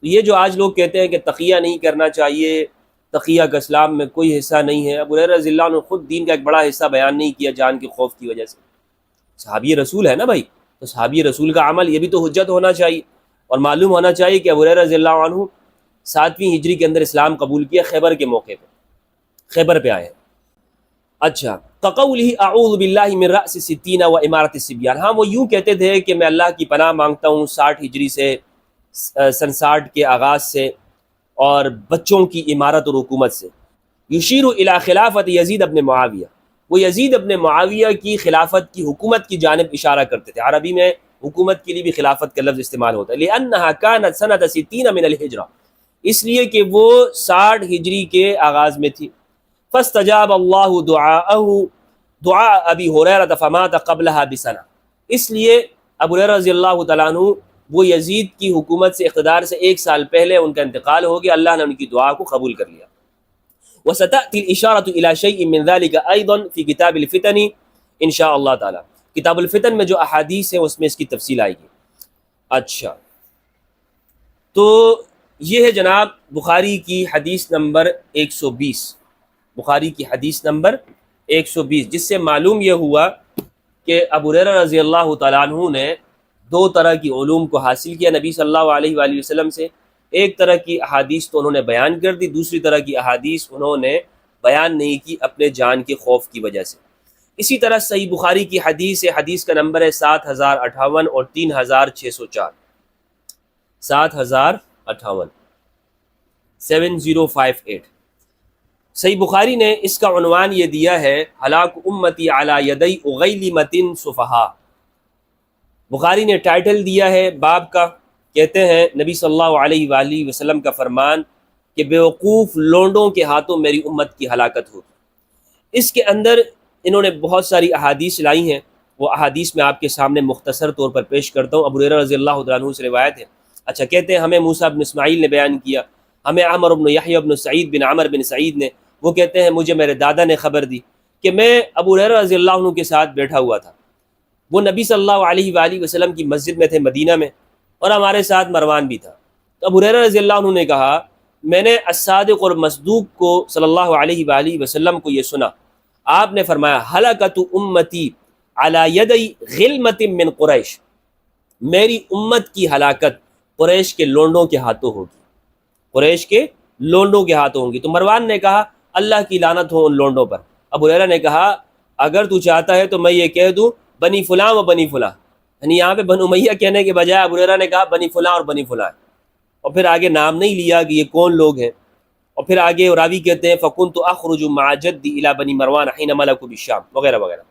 Speaker 1: یہ جو آج لوگ کہتے ہیں کہ تقیہ نہیں کرنا چاہیے، تقیہ کا اسلام میں کوئی حصہ نہیں ہے، ابو ہریرہ رضی اللہ عنہ خود دین کا ایک بڑا حصہ بیان نہیں کیا جان کے خوف کی وجہ سے۔ صحابی رسول ہے نا بھائی، تو صحابی رسول کا عمل یہ بھی تو حجت ہونا چاہیے، اور معلوم ہونا چاہیے کہ ابو ہریرہ رضی اللہ عنہ 7ویں ہجری کے اندر اسلام قبول کیا، خیبر کے موقع پہ، خیبر پہ آئے ہیں۔ اچھا، کقولہ اعوذ باللہ من رأس الستین و امارۃ الصبیان، ہاں وہ یوں کہتے تھے کہ میں اللہ کی پناہ مانگتا ہوں 60 ہجری سے، سن 60 کے آغاز سے، اور بچوں کی امارت اور حکومت سے۔ یشیر الی خلافت یزید ابن معاویہ، وہ یزید ابن معاویہ کی خلافت کی، حکومت کی جانب اشارہ کرتے تھے۔ عربی میں حکومت کے لیے بھی خلافت کا لفظ استعمال ہوتا ہے، لأنہا کانت سنۃ 60 من الہجرہ، اس لیے کہ وہ 60 ہجری کے آغاز میں تھی۔ فاستجاب اللہ دعاء ابی ہریرہ فمات قبلہا بسنہ، اس لیے ابو ہریرہ رضی اللہ تعالیٰ عنہ وہ یزید کی حکومت سے، اقتدار سے 1 سال پہلے ان کا انتقال ہو گیا، اللہ نے ان کی دعا کو قبول کر لیا۔ وستأتی الاشارۃ الی شیء من ذلک ایضا فی کتاب الفتن ان شاء اللہ تعالی، کتاب الفتن میں جو احادیث ہیں اس میں اس کی تفصیل آئے گی۔ اچھا، تو یہ ہے جناب بخاری کی حدیث نمبر 120، بخاری کی حدیث نمبر 120، جس سے معلوم یہ ہوا کہ ابو ہریرہ رضی اللہ تعالیٰ عنہ نے 2 طرح کی علوم کو حاصل کیا نبی صلی اللہ علیہ وآلہ وسلم سے۔ ایک طرح کی احادیث تو انہوں نے بیان کر دی، دوسری طرح کی احادیث انہوں نے بیان نہیں کی اپنے جان کے خوف کی وجہ سے۔ اسی طرح صحیح بخاری کی حدیث ہے، حدیث کا نمبر ہے 7058 اور 3604، 7058 7058۔ صحیح بخاری نے اس کا عنوان یہ دیا ہے ہلاک امتی علی یدی اغیلمۃ صفہاء، بخاری نے ٹائٹل دیا ہے باب کا کہتے ہیں نبی صلی اللہ علیہ وآلہ وسلم کا فرمان کہ بیوقوف لونڈوں کے ہاتھوں میری امت کی ہلاکت ہوگی۔ اس کے اندر انہوں نے بہت ساری احادیث لائی ہیں، وہ احادیث میں آپ کے سامنے مختصر طور پر پیش کرتا ہوں۔ ابو ہریرہ رضی اللہ تعالیٰ عنہ سے روایت ہے، اچھا کہتے ہیں ہمیں موسیٰ بن اسماعیل نے بیان کیا، ہمیں عمر بن یحییٰ بن سعید بن عمر بن سعید نے، وہ کہتے ہیں مجھے میرے دادا نے خبر دی کہ میں ابو ہریرہ رضی اللہ عنہ کے ساتھ بیٹھا ہوا تھا، وہ نبی صلی اللہ علیہ وآلہ وسلم کی مسجد میں تھے مدینہ میں، اور ہمارے ساتھ مروان بھی تھا۔ تو ابو ہریرہ رضی اللہ عنہ نے کہا میں نے الصادق اور مصدوق کو صلی اللہ علیہ وآلہ وسلم کو یہ سنا، آپ نے فرمایا ہلاکت امتی علی یدی غلمت من قریش، میری امت کی ہلاکت قریش کے لونڈوں کے ہاتھوں ہوگی، قریش کے لونڈوں کے ہاتھوں ہوگی۔ تو مروان نے کہا اللہ کی لعنت ہو ان لونڈوں پر۔ ابو ہریرہ نے کہا اگر تو چاہتا ہے تو میں یہ کہہ دوں بنی فلاں و بنی فلاں، یعنی یہاں پہ بنو امیہ کہنے کے بجائے ابو ہریرہ نے کہا بنی فلاں اور بنی فلاں، اور پھر آگے نام نہیں لیا کہ یہ کون لوگ ہیں، اور پھر آگے راوی کہتے ہیں فَكُنْتُ أَخْرُجُ مَعَ جَدِّي إِلَى بنی مروان حِينَ مَلَكُوا بِالشام وغیرہ وغیرہ۔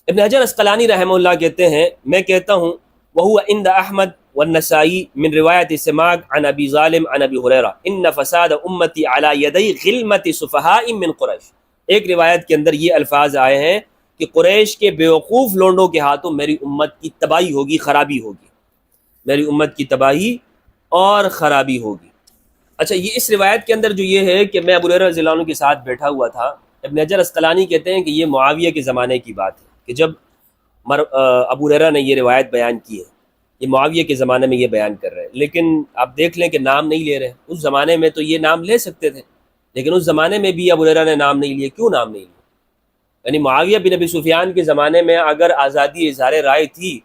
Speaker 1: ابن حجر اسقلانی رحمہ اللہ کہتے ہیں میں کہتا ہوں وَهُوَ عِنْدَ أَحْمَدَ وَالنَّسَائِي مِنْ رِوَایَةِ سِمَاک عن ابی ظالم عن ابی ہریرہ ان فساد امتی علی یدی غلمت صفہاء من قریش۔ ایک روایت کے اندر یہ الفاظ آئے ہیں کہ قریش کے بیوقوف لونڈوں کے ہاتھوں میری امت کی تباہی ہوگی، خرابی ہوگی، میری امت کی تباہی اور خرابی ہوگی۔ اچھا یہ اس روایت کے اندر جو یہ ہے کہ میں ابو ہریرہ رضی اللہ عنہ کے ساتھ بیٹھا ہوا تھا، ابن حجر اسقلانی کہتے ہیں کہ یہ معاویہ کے زمانے کی بات ہے کہ جب ابو ہریرہ نے یہ روایت بیان کی ہے، یہ معاویہ کے زمانے میں یہ بیان کر رہے ہیں، لیکن آپ دیکھ لیں کہ نام نہیں لے رہے۔ اس زمانے میں تو یہ نام لے سکتے تھے، لیکن اس زمانے میں بھی ابو ہریرہ نے نام نہیں لیے۔ کیوں نام نہیں لیے؟ یعنی معاویہ بن ابی سفیان کے زمانے میں اگر آزادی اظہار رائے تھی،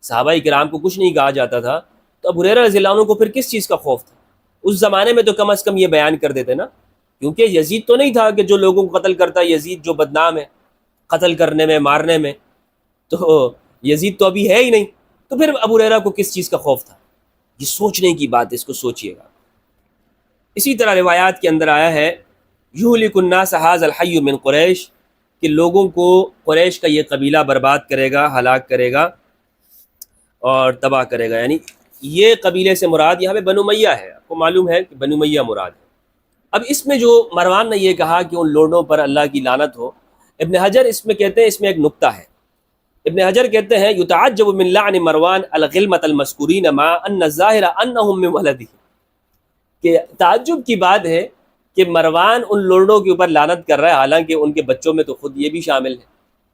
Speaker 1: صحابہ کرام کو کچھ نہیں کہا جاتا تھا، تو ابو ہریرہ رضی اللہ عنہ کو پھر کس چیز کا خوف تھا؟ اس زمانے میں تو کم از کم یہ بیان کر دیتے نا، کیونکہ یزید تو نہیں تھا کہ جو لوگوں کو قتل کرتا ہے، یزید جو بدنام ہے قتل کرنے میں مارنے میں، تو یزید تو ابھی ہے ہی نہیں، تو پھر ابو ہریرہ کو کس چیز کا خوف تھا؟ یہ سوچنے کی بات ہے، اس کو سوچئے گا۔ اسی طرح روایات کے اندر آیا ہے یہلک الناس ھذا الحی من قریش، کہ لوگوں کو قریش کا یہ قبیلہ برباد کرے گا، ہلاک کرے گا اور تباہ کرے گا۔ یعنی یہ قبیلے سے مراد یہاں پہ بنو امیہ ہے، آپ کو معلوم ہے کہ بنو امیہ مراد ہے۔ اب اس میں جو مروان نے یہ کہا کہ ان لوڈوں پر اللہ کی لعنت ہو، ابن حجر اس میں کہتے ہیں اس میں ایک نکتہ ہے۔ ابن حجر کہتے ہیں یتعجب من لعن مروان الغلمۃ المذکورین مع ان الظاہر انہم من ولدہ، کہ تعجب کی بات ہے کہ مروان ان لوڈوں کے اوپر لعنت کر رہا ہے، حالانکہ ان کے بچوں میں تو خود یہ بھی شامل ہے،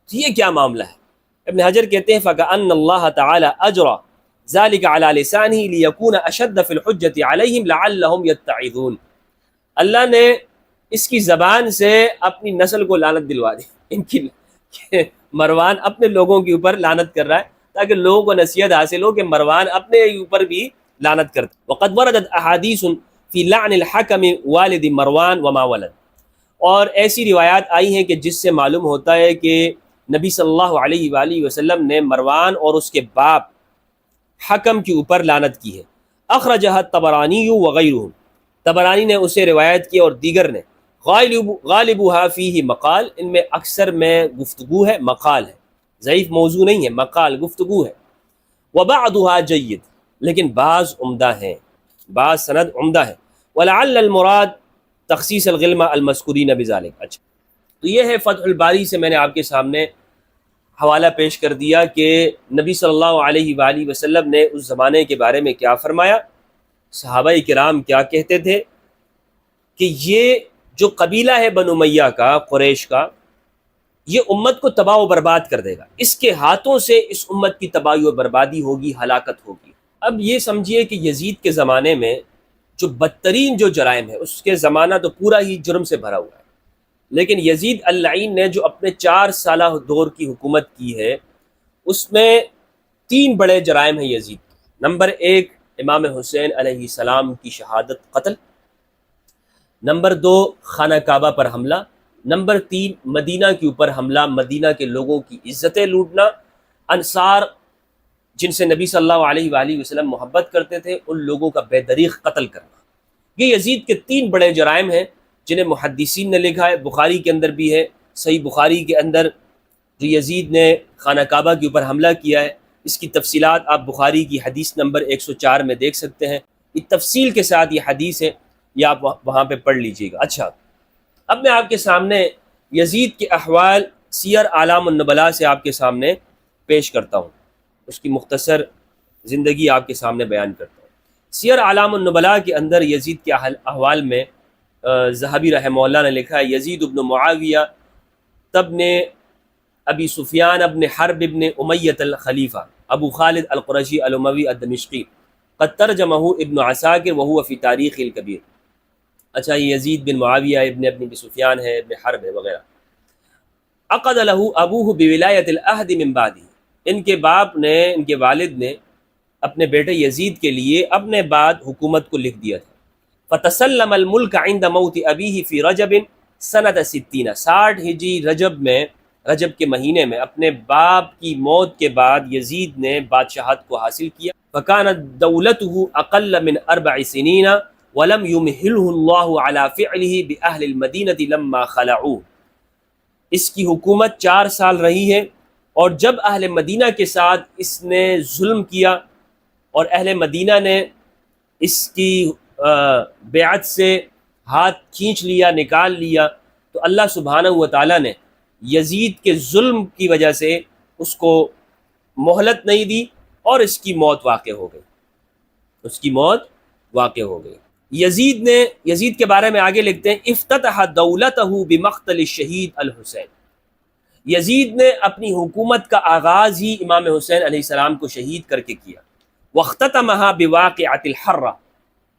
Speaker 1: تو یہ کیا معاملہ ہے؟ ابن حجر کہتے ہیں فَكَأَنَّ اللَّهَ تَعَالَى أَجْرَى ذَلِكَ عَلَى لِسَانِهِ لِيَكُونَ أَشَدَّ فِي الْحُجَّةِ عَلَيْهِمْ لَعَلَّهُمْ يَتَّعِظُونَ، اللہ نے اس کی زبان سے اپنی نسل کو لعنت دلوا دی، ان کی کہ مروان اپنے لوگوں کے اوپر لعنت کر رہا ہے تاکہ لوگوں کو نصیحت حاصل ہو کہ مروان اپنے اوپر بھی لعنت کرتا۔ وقد وردت احادیث فی لعن الحکم والد مروان وما ولد، اور ایسی روایات آئی ہیں کہ جس سے معلوم ہوتا ہے کہ نبی صلی اللہ علیہ وآلہ وسلم نے مروان اور اس کے باپ حکم کے اوپر لعنت کی ہے۔ اخرجہ الطبرانی وغیرہ، طبرانی نے اسے روایت کی اور دیگر نے۔ غالبها فیہ مقال، ان میں اکثر میں گفتگو ہے، مقال ہے، ضعیف موضوع نہیں ہے، مقال گفتگو ہے۔ وبعضها جید، لیکن بعض عمدہ ہیں، بعض سند عمدہ ہے۔ ولعل المراد تخصیص الغلمہ المذکورین بذالک۔ اچھا تو یہ ہے فتح الباری سے میں نے آپ کے سامنے حوالہ پیش کر دیا کہ نبی صلی اللہ علیہ وآلہ وسلم نے اس زمانے کے بارے میں کیا فرمایا، صحابہ کرام کیا کہتے تھے، کہ یہ جو قبیلہ ہے بنو امیہ کا، قریش کا، یہ امت کو تباہ و برباد کر دے گا، اس کے ہاتھوں سے اس امت کی تباہی و بربادی ہوگی، ہلاکت ہوگی۔ اب یہ سمجھیے کہ یزید کے زمانے میں جو بدترین جو جرائم ہے، اس کے زمانہ تو پورا ہی جرم سے بھرا ہوا ہے، لیکن یزید اللعین نے جو اپنے 4 سالہ دور کی حکومت کی ہے، اس میں 3 بڑے جرائم ہیں یزید کے۔ نمبر 1 امام حسین علیہ السلام کی شہادت، قتل۔ نمبر 2 خانہ کعبہ پر حملہ۔ نمبر 3 مدینہ کے اوپر حملہ، مدینہ کے لوگوں کی عزتیں لوٹنا، انصار جن سے نبی صلی اللہ علیہ وآلہ وسلم محبت کرتے تھے ان لوگوں کا بے دریغ قتل کرنا۔ یہ یزید کے 3 بڑے جرائم ہیں جنہیں محدثین نے لکھا ہے، بخاری کے اندر بھی ہے، صحیح بخاری کے اندر جو یزید نے خانہ کعبہ کے اوپر حملہ کیا ہے، اس کی تفصیلات آپ بخاری کی حدیث نمبر 104 میں دیکھ سکتے ہیں، یہ تفصیل کے ساتھ یہ حدیث ہے، یہ آپ وہاں پہ پڑھ لیجئے گا۔ اچھا، اب میں آپ کے سامنے یزید کے احوال سیر اعلام النبلاء سے آپ کے سامنے پیش کرتا ہوں، اس کی مختصر زندگی آپ کے سامنے بیان کرتا ہوں۔ سیر اعلام النبلاء کے اندر یزید کے احوال میں ذہبی رحمہ اللہ نے لکھا ہے، یزید ابن معاویہ تبن ابی سفیان ابن حرب ابن امیۃ الخلیفہ ابو خالد القرشی الاموی الدمشقی قد ترجمہ ابن عساکر وہو فی تاریخ الکبیر۔ اچھا، یہ یزید بن معاویہ ابن ابی سفیان ہے، ابن حرب ہے وغیرہ۔ عقد لہ ابوہ بولایۃ العہد من بعدہ، ان کے باپ نے، ان کے والد نے اپنے بیٹے یزید کے لیے اپنے بعد حکومت کو لکھ دیا تھا۔ فتسلم الملک عند موت ابیہ فی رجب سنۃ 60 ہجری رجب میں، رجب کے مہینے میں اپنے باپ کی موت کے بعد یزید نے بادشاہت کو حاصل کیا۔ فکانت دولتہ اقل من 4 سنین ولم یمہلہ اللہ علی فعلہ باہل المدینہ لما خلعوہ، اس کی حکومت 4 سال رہی ہے، اور جب اہل مدینہ کے ساتھ اس نے ظلم کیا اور اہل مدینہ نے اس کی بیعت سے ہاتھ کھینچ لیا، نکال لیا، تو اللہ سبحانہ و تعالیٰ نے یزید کے ظلم کی وجہ سے اس کو مہلت نہیں دی اور اس کی موت واقع ہو گئی، اس کی موت واقع ہو گئی۔ یزید کے بارے میں آگے لکھتے ہیں، افتتح دولتہ بمقتل الشہید الحسین، یزید نے اپنی حکومت کا آغاز ہی امام حسین علیہ السلام کو شہید کر کے کیا۔ واختتمها بواقعۃ الحرہ،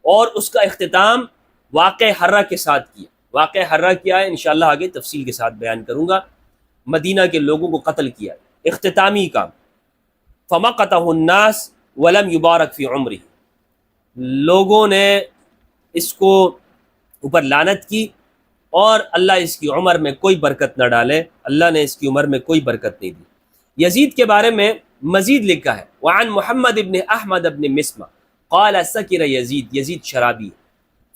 Speaker 1: اور اس کا اختتام واقع حرہ کے ساتھ کیا۔ واقع حرہ کیا ہے انشاءاللہ آگے تفصیل کے ساتھ بیان کروں گا۔ مدینہ کے لوگوں کو قتل کیا، اختتامی کام۔ فمقتہ الناس ولم یبارک فی عمرہ، لوگوں نے اس کو اوپر لعنت کی اور اللہ اس کی عمر میں کوئی برکت نہ ڈالے، اللہ نے اس کی عمر میں کوئی برکت نہیں دی۔ یزید کے بارے میں مزید لکھا ہے، وعن محمد ابن احمد ابن مسمہ قال سکر یزید، یزید شرابی،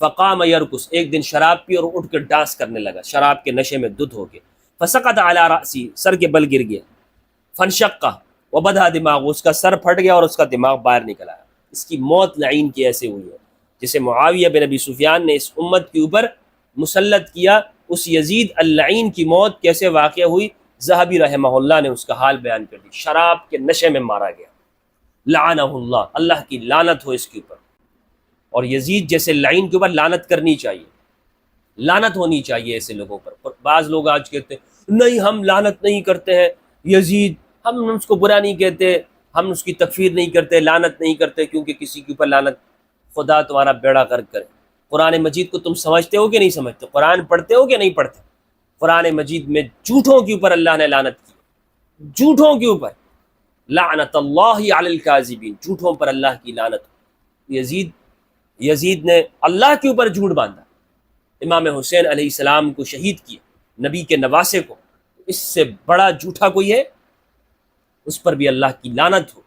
Speaker 1: فقام یرقص، ایک دن شراب پی اور اٹھ کر ڈانس کرنے لگا، شراب کے نشے میں دھت ہو کے۔ فسقط علی رأسی، سر کے بل گر گیا۔ فانشق وبدا دماغ، اس کا سر پھٹ گیا اور اس کا دماغ باہر نکل آیا۔ اس کی موت لعین کی ایسے ہوئی ہے جسے معاویہ بن ابی سفیان نے اس امت کے اوپر مسلط کیا، اس یزید اللعین کی موت کیسے واقع ہوئی، ذہبی رحمہ اللہ نے اس کا حال بیان کر دی۔ شراب کے نشے میں مارا گیا، لعنہ اللہ، اللہ کی لعنت ہو اس کے اوپر۔ اور یزید جیسے لعین کے اوپر لعنت کرنی چاہیے، لعنت ہونی چاہیے ایسے لوگوں پر۔ بعض لوگ آج کہتے ہیں نہیں ہم لعنت نہیں کرتے ہیں یزید، ہم اس کو برا نہیں کہتے، ہم اس کی تکفیر نہیں کرتے، لعنت نہیں کرتے کیونکہ کسی کے اوپر لعنت، خدا تمہارا بیڑا غرق کرے۔ قرآن مجید کو تم سمجھتے ہو کہ نہیں سمجھتے؟ قرآن پڑھتے ہو کہ نہیں پڑھتے؟ قرآن مجید میں جھوٹوں کے اوپر اللہ نے لعنت کی، جھوٹوں کے اوپر، لعنت اللہ علی الکاذبین، جھوٹوں پر اللہ کی لعنت۔ یزید نے اللہ کے اوپر جھوٹ باندھا، امام حسین علیہ السلام کو شہید کیا، نبی کے نواسے کو، اس سے بڑا جھوٹا کوئی ہے؟ اس پر بھی اللہ کی لعنت ہو۔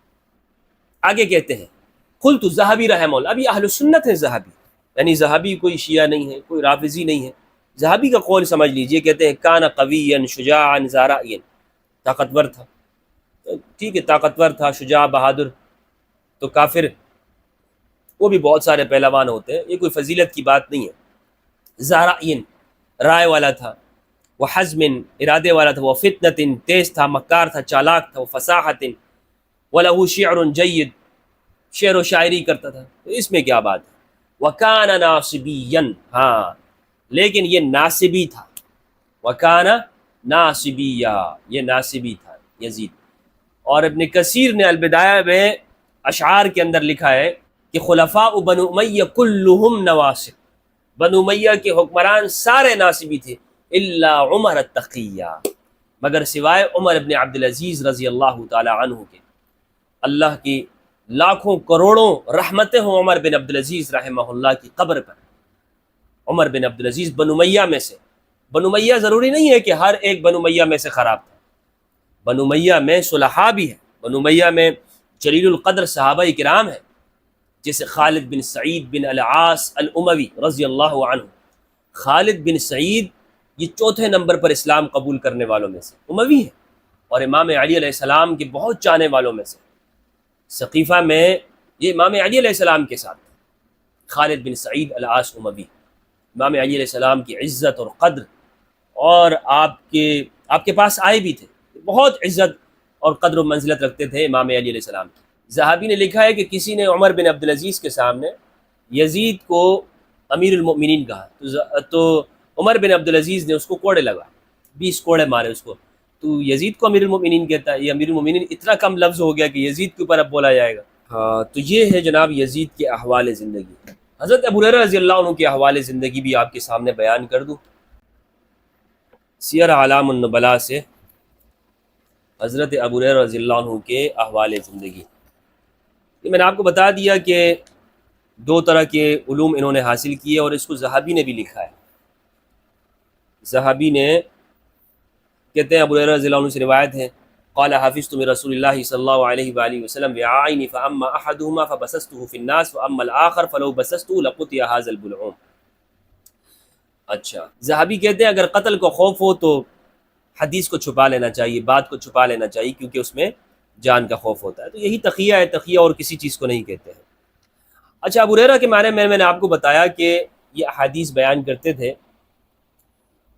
Speaker 1: آگے کہتے ہیں، قلت ذہبی رحمہ اللہ، ابھی اہل سنت ہے ذہبی، یعنی ذہبی کوئی شیعہ نہیں ہے، کوئی رافضی نہیں ہے، ذہبی کا قول سمجھ لیجئے۔ کہتے ہیں کان قویا شجاعا زارعیا، طاقتور تھا، ٹھیک ہے طاقتور تھا، شجاع، بہادر، تو کافر وہ بھی بہت سارے پہلوان ہوتے ہیں، یہ کوئی فضیلت کی بات نہیں ہے۔ زارعیا، رائے والا تھا، وہ حزم، ارادے والا تھا، وہ فتنۃ، تیز تھا، مکار تھا، چالاک تھا، وہ فصاحت، وَلَهُ شعر جید، شعر و شاعری کرتا تھا، تو اس میں کیا بات ہے۔ وَكَانَ نَاصِبِيًّا، ہاں لیکن یہ ناصبی تھا، وَكَانَ نَاصِبِيًّا، یہ ناصبی تھا یزید۔ اور ابن کثیر نے البدایہ میں اشعار کے اندر لکھا ہے کہ خلفاء بنو امیہ کلہم نواصب، بنو امیہ کے حکمران سارے ناصبی تھے، الا عمر التقیہ، مگر سوائے عمر ابن عبدالعزیز رضی اللہ تعالی عنہ کے۔ اللہ کی لاکھوں کروڑوں رحمتیں ہوں عمر بن عبدالعزیز رحمہ اللہ کی قبر پر۔ عمر بن عبدالعزیز بنو امیہ میں سے، بنو امیہ ضروری نہیں ہے کہ ہر ایک بنو امیہ میں سے خراب تھا، بنو امیہ میں صلحاء بھی ہیں، بنو امیہ میں جلیل القدر صحابہ کرام ہیں، جیسے خالد بن سعید بن العاص الاموی رضی اللہ عنہ۔ خالد بن سعید یہ 4تھے نمبر پر اسلام قبول کرنے والوں میں سے اموی ہیں، اور امام علی علیہ السلام کے بہت چاہنے والوں میں سے۔ ثقیفہ میں یہ امام علی علیہ السلام کے ساتھ خالد بن سعید العاص اموی، امام علی علیہ السلام کی عزت اور قدر، اور آپ کے پاس آئے بھی تھے، بہت عزت اور قدر و منزلت رکھتے تھے امام علی علیہ السلام کی۔ ذہبی نے لکھا ہے کہ کسی نے عمر بن عبدالعزیز کے سامنے یزید کو امیر المؤمنین کہا، تو عمر بن عبدالعزیز نے اس کو کوڑے لگا، 20 کوڑے مارے اس کو، تو یزید کو امیر المؤمنین کہتا ہے، یہ امیر المؤمنین اتنا کم لفظ ہو گیا کہ یزید کے اوپر اب بولا جائے گا۔ ہاں، تو یہ ہے جناب یزید کے احوال زندگی۔ حضرت ابو ہریرہ رضی اللہ عنہ کے احوال زندگی بھی آپ کے سامنے بیان کر دوں۔ سیر اعلام النبلاء سے حضرت ابو ہریرہ رضی اللہ عنہ کے احوال زندگی، یہ میں نے آپ کو بتا دیا کہ 2 طرح کے علوم انہوں نے حاصل کیے، اور اس کو ذہبی نے بھی لکھا ہے۔ ذہبی نے کہتے ہیں ابو ہریرہ رضی اللہ عنہ سے روایت ہے، قال حافظت من رسول اللہ صلی اللہ علیہ وآلہ وسلم وعائنی فاما احدهما فبسسته في الناس واما الاخر فلو بسسته لقطع هذا البلعوم۔ اچھا، ذہبی کہتے ہیں اگر قتل کو خوف ہو تو حدیث کو چھپا لینا چاہیے، بات کو چھپا لینا چاہیے، کیونکہ اس میں جان کا خوف ہوتا ہے۔ تو یہی تقیہ ہے، تقیہ اور کسی چیز کو نہیں کہتے ہیں۔ اچھا، ابو ہریرہ کے بارے میں نے آپ کو بتایا کہ یہ احادیث بیان کرتے تھے،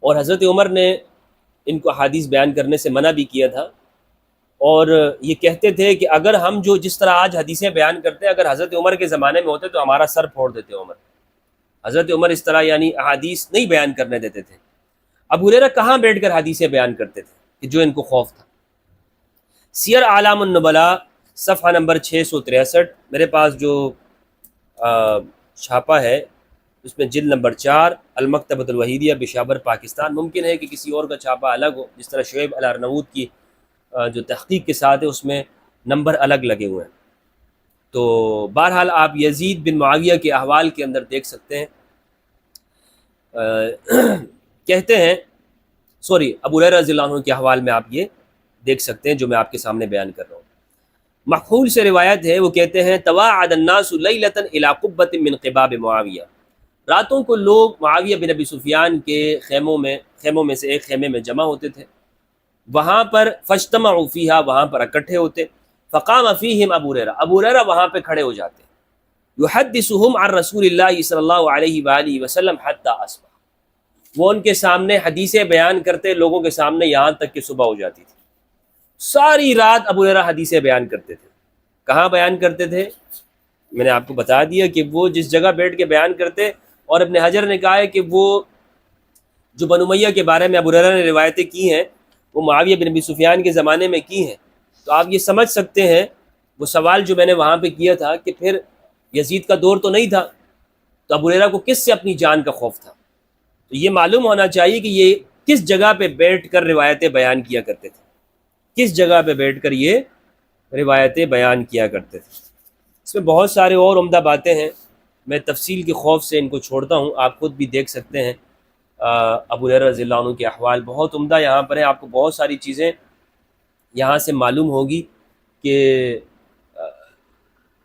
Speaker 1: اور حضرت عمر نے ان کو احادیث بیان کرنے سے منع بھی کیا تھا، اور یہ کہتے تھے کہ اگر ہم جس طرح آج حدیثیں بیان کرتے ہیں، اگر حضرت عمر کے زمانے میں ہوتے تو ہمارا سر پھوڑ دیتے عمر۔ حضرت عمر اس طرح یعنی احادیث نہیں بیان کرنے دیتے تھے۔ ابو ہریرہ کہاں بیٹھ کر حدیثیں بیان کرتے تھے کہ جو ان کو خوف تھا؟ سیر اعلام النبلاء صفحہ نمبر 663، میرے پاس جو چھاپا ہے اس میں جلد نمبر 4، المکتبۃ الوحیدیہ پشاور پاکستان۔ ممکن ہے کہ کسی اور کا چھاپا الگ ہو، جس طرح شعیب الارناؤوط کی جو تحقیق کے ساتھ ہے اس میں نمبر الگ لگے ہوئے ہیں۔ تو بہرحال آپ یزید بن معاویہ کے احوال کے اندر دیکھ سکتے ہیں، کہتے ہیں ابو ہریرہ رضی اللہ عنہ کے احوال میں آپ یہ دیکھ سکتے ہیں جو میں آپ کے سامنے بیان کر رہا ہوں۔ مخول سے روایت ہے، وہ کہتے ہیں تواعد الناس لیلۃ الی قبۃ من قباب معاویہ، راتوں کو لوگ معاویہ بن ابی سفیان کے خیموں میں سے ایک خیمے میں جمع ہوتے تھے، وہاں پر فاجتمعوا فیہا، وہاں پر اکٹھے ہوتے، فقام فیہم ابو ہریرہ وہاں پہ کھڑے ہو جاتے، یحدثہم عن رسول اللہ صلی اللہ علیہ وآلہ وسلم حتی اصبح، وہ ان کے سامنے حدیثیں بیان کرتے لوگوں کے سامنے یہاں تک کہ صبح ہو جاتی تھی۔ ساری رات ابو ہریرہ حدیثیں بیان کرتے تھے۔ کہاں بیان کرتے تھے؟ میں نے آپ کو بتا دیا کہ وہ جس جگہ بیٹھ کے بیان کرتے، اور ابن حجر نے کہا ہے کہ وہ جو بنو امیہ کے بارے میں ابو ہریرہ نے روایتیں کی ہیں وہ معاویہ بن ابی سفیان کے زمانے میں کی ہیں، تو آپ یہ سمجھ سکتے ہیں وہ سوال جو میں نے وہاں پہ کیا تھا کہ پھر یزید کا دور تو نہیں تھا، تو ابو ہریرہ کو کس سے اپنی جان کا خوف تھا؟ تو یہ معلوم ہونا چاہیے کہ یہ کس جگہ پہ بیٹھ کر روایتیں بیان کیا کرتے تھے، کس جگہ پہ بیٹھ کر یہ روایتیں بیان کیا کرتے تھے۔ اس میں بہت سارے اور عمدہ باتیں ہیں، میں تفصیل کے خوف سے ان کو چھوڑتا ہوں، آپ خود بھی دیکھ سکتے ہیں۔ ابو ہریرہ رضی اللہ عنہ کے احوال بہت عمدہ یہاں پر ہیں، آپ کو بہت ساری چیزیں یہاں سے معلوم ہوگی کہ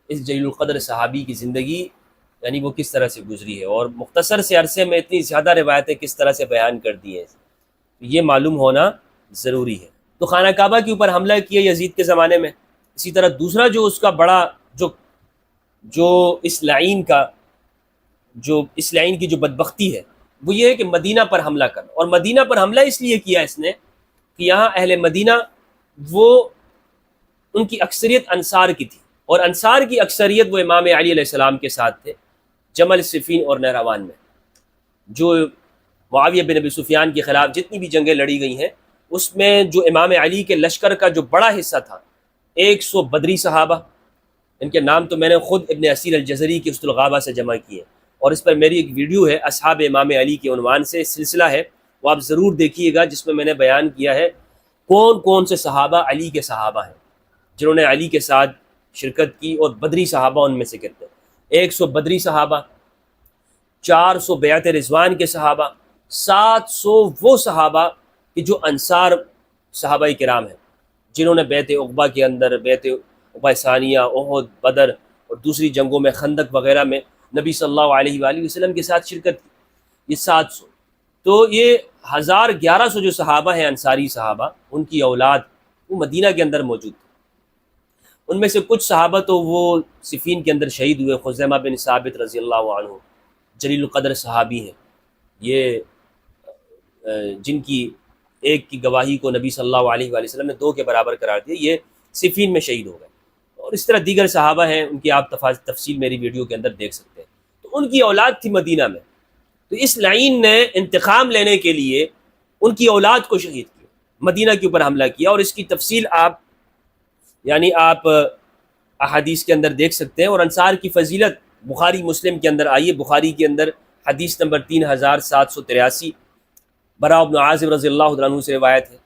Speaker 1: اس جلیل القدر صحابی کی زندگی یعنی وہ کس طرح سے گزری ہے، اور مختصر سے عرصے میں اتنی زیادہ روایتیں کس طرح سے بیان کر دی ہیں، یہ معلوم ہونا ضروری ہے۔ تو خانہ کعبہ کے اوپر حملہ کیا یزید کے زمانے میں، اسی طرح دوسرا جو اس کا بڑا جو اس لعین کی جو بدبختی ہے وہ یہ ہے کہ مدینہ پر حملہ کرنا، اور مدینہ پر حملہ اس لیے کیا اس نے کہ یہاں اہل مدینہ وہ ان کی اکثریت انصار کی تھی، اور انصار کی اکثریت وہ امام علی علیہ السلام کے ساتھ تھے جمل، صفین اور نہروان میں۔ جو معاویہ بن ابی سفیان کے خلاف جتنی بھی جنگیں لڑی گئی ہیں اس میں جو امام علی کے لشکر کا جو بڑا حصہ تھا 100 بدری صحابہ، ان کے نام تو میں نے خود ابن اسیر الجزری کی اسد الغابہ سے جمع کیے، اور اس پر میری ایک ویڈیو ہے اصحاب امام علی کے عنوان سے سلسلہ ہے، وہ آپ ضرور دیکھیے گا، جس میں میں نے بیان کیا ہے کون کون سے صحابہ علی کے صحابہ ہیں جنہوں نے علی کے ساتھ شرکت کی، اور بدری صحابہ ان میں سے کہتے ہیں 100 بدری صحابہ، 400 بیعت رضوان کے صحابہ، 700 وہ صحابہ کہ جو انصار صحابہ کرام ہیں جنہوں نے بیعت عقبہ کے اندر، بیعت عقبہ ثانیہ، احد، بدر اور دوسری جنگوں میں، خندق وغیرہ میں نبی صلی اللہ علیہ وآلہ وسلم کے ساتھ شرکت کی، یہ 700۔ تو یہ 1100 جو صحابہ ہیں انصاری صحابہ، ان کی اولاد وہ مدینہ کے اندر موجود تھی، ان میں سے کچھ صحابہ تو وہ صفین کے اندر شہید ہوئے. خزیمہ بن ثابت رضی اللہ عنہ جلیل القدر صحابی ہیں، یہ جن کی ایک کی گواہی کو نبی صلی اللہ علیہ وآلہ وسلم نے 2 کے برابر قرار دیا، یہ صفین میں شہید ہو گئے. اور اس طرح دیگر صحابہ ہیں، ان کی آپ تفصیل میری ویڈیو کے اندر دیکھ سکتے ہیں. تو ان کی اولاد تھی مدینہ میں، تو اس لعین نے انتقام لینے کے لیے ان کی اولاد کو شہید کیا، مدینہ کے اوپر حملہ کیا. اور اس کی تفصیل آپ احادیث کے اندر دیکھ سکتے ہیں. اور انصار کی فضیلت بخاری مسلم کے اندر آئی ہے. بخاری کے اندر حدیث نمبر 3783 براء بن عازب رضی اللہ عنہ سے روایت ہے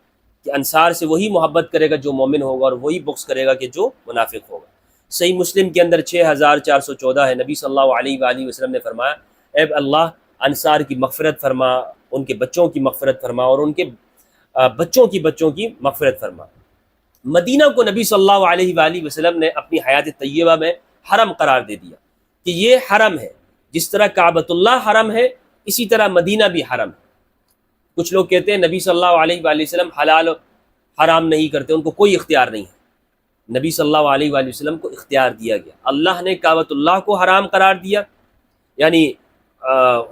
Speaker 1: کہ انصار سے وہی محبت کرے گا جو مومن ہوگا، اور وہی بغض کرے گا کہ جو منافق ہوگا. صحیح مسلم کے اندر 6414 ہے. نبی صلی اللہ علیہ وآلہ وسلم نے فرمایا، اے اللہ انصار کی مغفرت فرما، ان کے بچوں کی مغفرت فرما، اور ان کے بچوں کی مغفرت فرما. مدینہ کو نبی صلی اللہ علیہ وآلہ وسلم نے اپنی حیات طیبہ میں حرم قرار دے دیا کہ یہ حرم ہے. جس طرح کعبۃ اللہ حرم ہے، اسی طرح مدینہ بھی حرم ہے. کچھ لوگ کہتے ہیں نبی صلی اللہ علیہ وآلہ وسلم حلال حرام نہیں کرتے، ان کو کوئی اختیار نہیں ہے. نبی صلی اللہ علیہ وآلہ وسلم کو اختیار دیا گیا. اللہ نے کعبۃ اللہ کو حرام قرار دیا، یعنی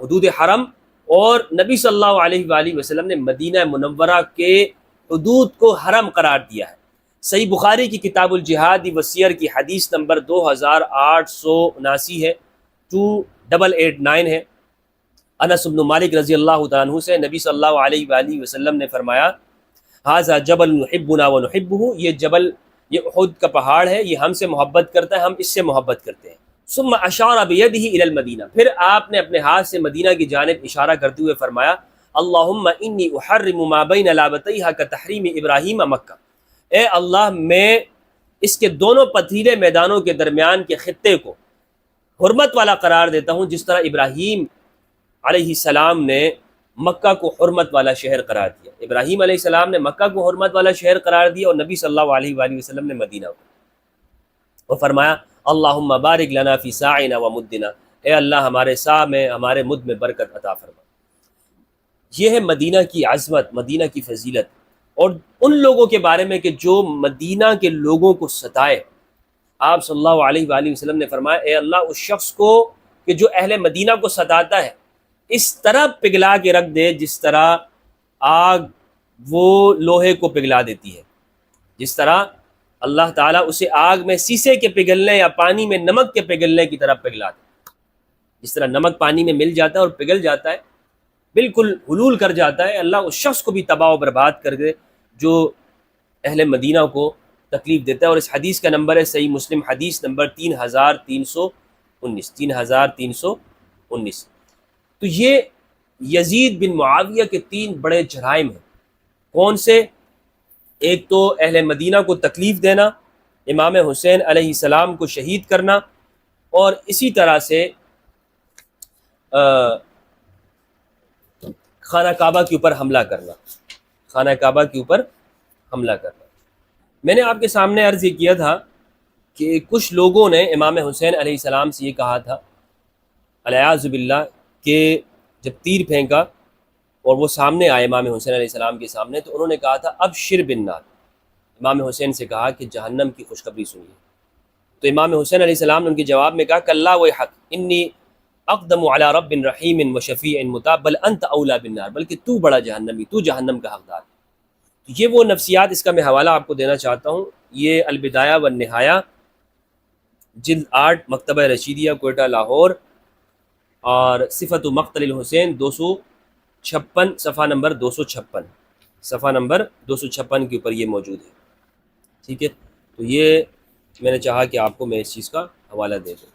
Speaker 1: حدود حرم، اور نبی صلی اللہ علیہ وآلہ وسلم نے مدینہ منورہ کے حدود کو حرم قرار دیا ہے. صحیح بخاری کی کتاب الجہاد والسیر کی حدیث نمبر 2879 ہے، 2889 ہے. انس بن مالک رضی اللہ تعالیٰ عنہ سے نبی صلی اللہ علیہ وآلہ وسلم نے فرمایا، ھذا جبل نحبنا ونحبہ، یہ جبل، یہ احد کا پہاڑ ہے، یہ ہم سے محبت کرتا ہے، ہم اس سے محبت کرتے ہیں. ثم اشار بیدہ الی المدینہ، پھر آپ نے اپنے ہاتھ سے مدینہ کی جانب اشارہ کرتے ہوئے فرمایا، اللہم انی احرم ما بین لابتیہا کتحریم ابراہیم مکہ، اے اللہ میں اس کے دونوں پتھریلے میدانوں کے درمیان کے خطے کو حرمت والا قرار دیتا ہوں، جس طرح ابراہیم علیہ السلام نے مکہ کو حرمت والا شہر قرار دیا. ابراہیم علیہ السلام نے مکہ کو حرمت والا شہر قرار دیا، اور نبی صلی اللہ علیہ وآلہ وسلم نے مدینہ کو. وہ فرمایا، اللہم بارک لنا فی ساعنا و مدنا، اے اللہ ہمارے سا میں، ہمارے مد میں برکت عطا فرما. یہ ہے مدینہ کی عظمت، مدینہ کی فضیلت. اور ان لوگوں کے بارے میں کہ جو مدینہ کے لوگوں کو ستائے، آپ صلی اللہ علیہ وآلہ وسلم نے فرمایا، اے اللہ اس شخص کو کہ جو اہل مدینہ کو ستاتا ہے اس طرح پگھلا کے رکھ دے جس طرح آگ وہ لوہے کو پگھلا دیتی ہے. جس طرح اللہ تعالیٰ اسے آگ میں سیسے کے پگھلنے یا پانی میں نمک کے پگھلنے کی طرح پگھلا دے. جس طرح نمک پانی میں مل جاتا ہے اور پگھل جاتا ہے، بالکل حلول کر جاتا ہے، اللہ اس شخص کو بھی تباہ و برباد کر دے جو اہل مدینہ کو تکلیف دیتا ہے. اور اس حدیث کا نمبر ہے صحیح مسلم حدیث نمبر 3319. تو یہ یزید بن معاویہ کے 3 بڑے جرائم ہیں. کون سے؟ ایک تو اہل مدینہ کو تکلیف دینا، امام حسین علیہ السلام کو شہید کرنا، اور اسی طرح سے خانہ کعبہ کے اوپر حملہ کرنا، خانہ کعبہ کے اوپر حملہ کرنا. میں نے آپ کے سامنے عرض یہ کیا تھا کہ کچھ لوگوں نے امام حسین علیہ السلام سے یہ کہا تھا الیاذ باللہ کہ جب تیر پھینکا اور وہ سامنے آئے امام حسین علیہ السلام کے سامنے، تو انہوں نے کہا تھا ابشر بالنار. امام حسین سے کہا کہ جہنم کی خوشخبری سنیے. تو امام حسین علیہ السلام نے ان کے جواب میں کہا کلا ویحک انی اقدم علی رب رحیم و شفیع مطاب بل انت اولا بالنار، بلکہ تو بڑا جہنمی، تو جہنم کا حقدار ہے. تو یہ وہ نفسیات، اس کا میں حوالہ آپ کو دینا چاہتا ہوں. یہ البدایہ والنہایہ جلد 8 مکتبہ رشیدیہ کوئٹہ لاہور، اور صفت مقتل الحسین 256 صفحہ نمبر 256 صفحہ نمبر 256 کے اوپر یہ موجود ہے. ٹھیک ہے، تو یہ میں نے چاہا کہ آپ کو میں اس چیز کا حوالہ دے دوں.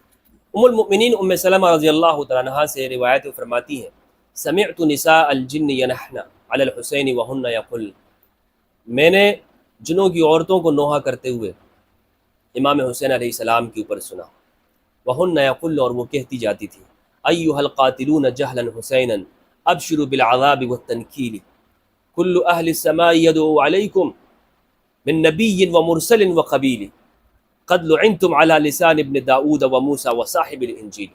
Speaker 1: ام المؤمنین ام سلمہ رضی اللہ تعالیٰ عنہا سے روایت فرماتی ہیں، سمعت نساء الجن ینحن علی الحسین وہن یقل، میں نے جنوں کی عورتوں کو نوحہ کرتے ہوئے امام حسین علیہ السلام کے اوپر سنا. وہن یقل، اور وہ کہتی جاتی تھی، ایھا القاتلون جہلا حسینا ابشروا بالعذاب والتنکیل، کل اہل السماء یدعو علیکم من نبی ومرسل وقبیل، قد لعنتم علی لسان ابن داؤد وموسیٰ وصاحب الانجیل.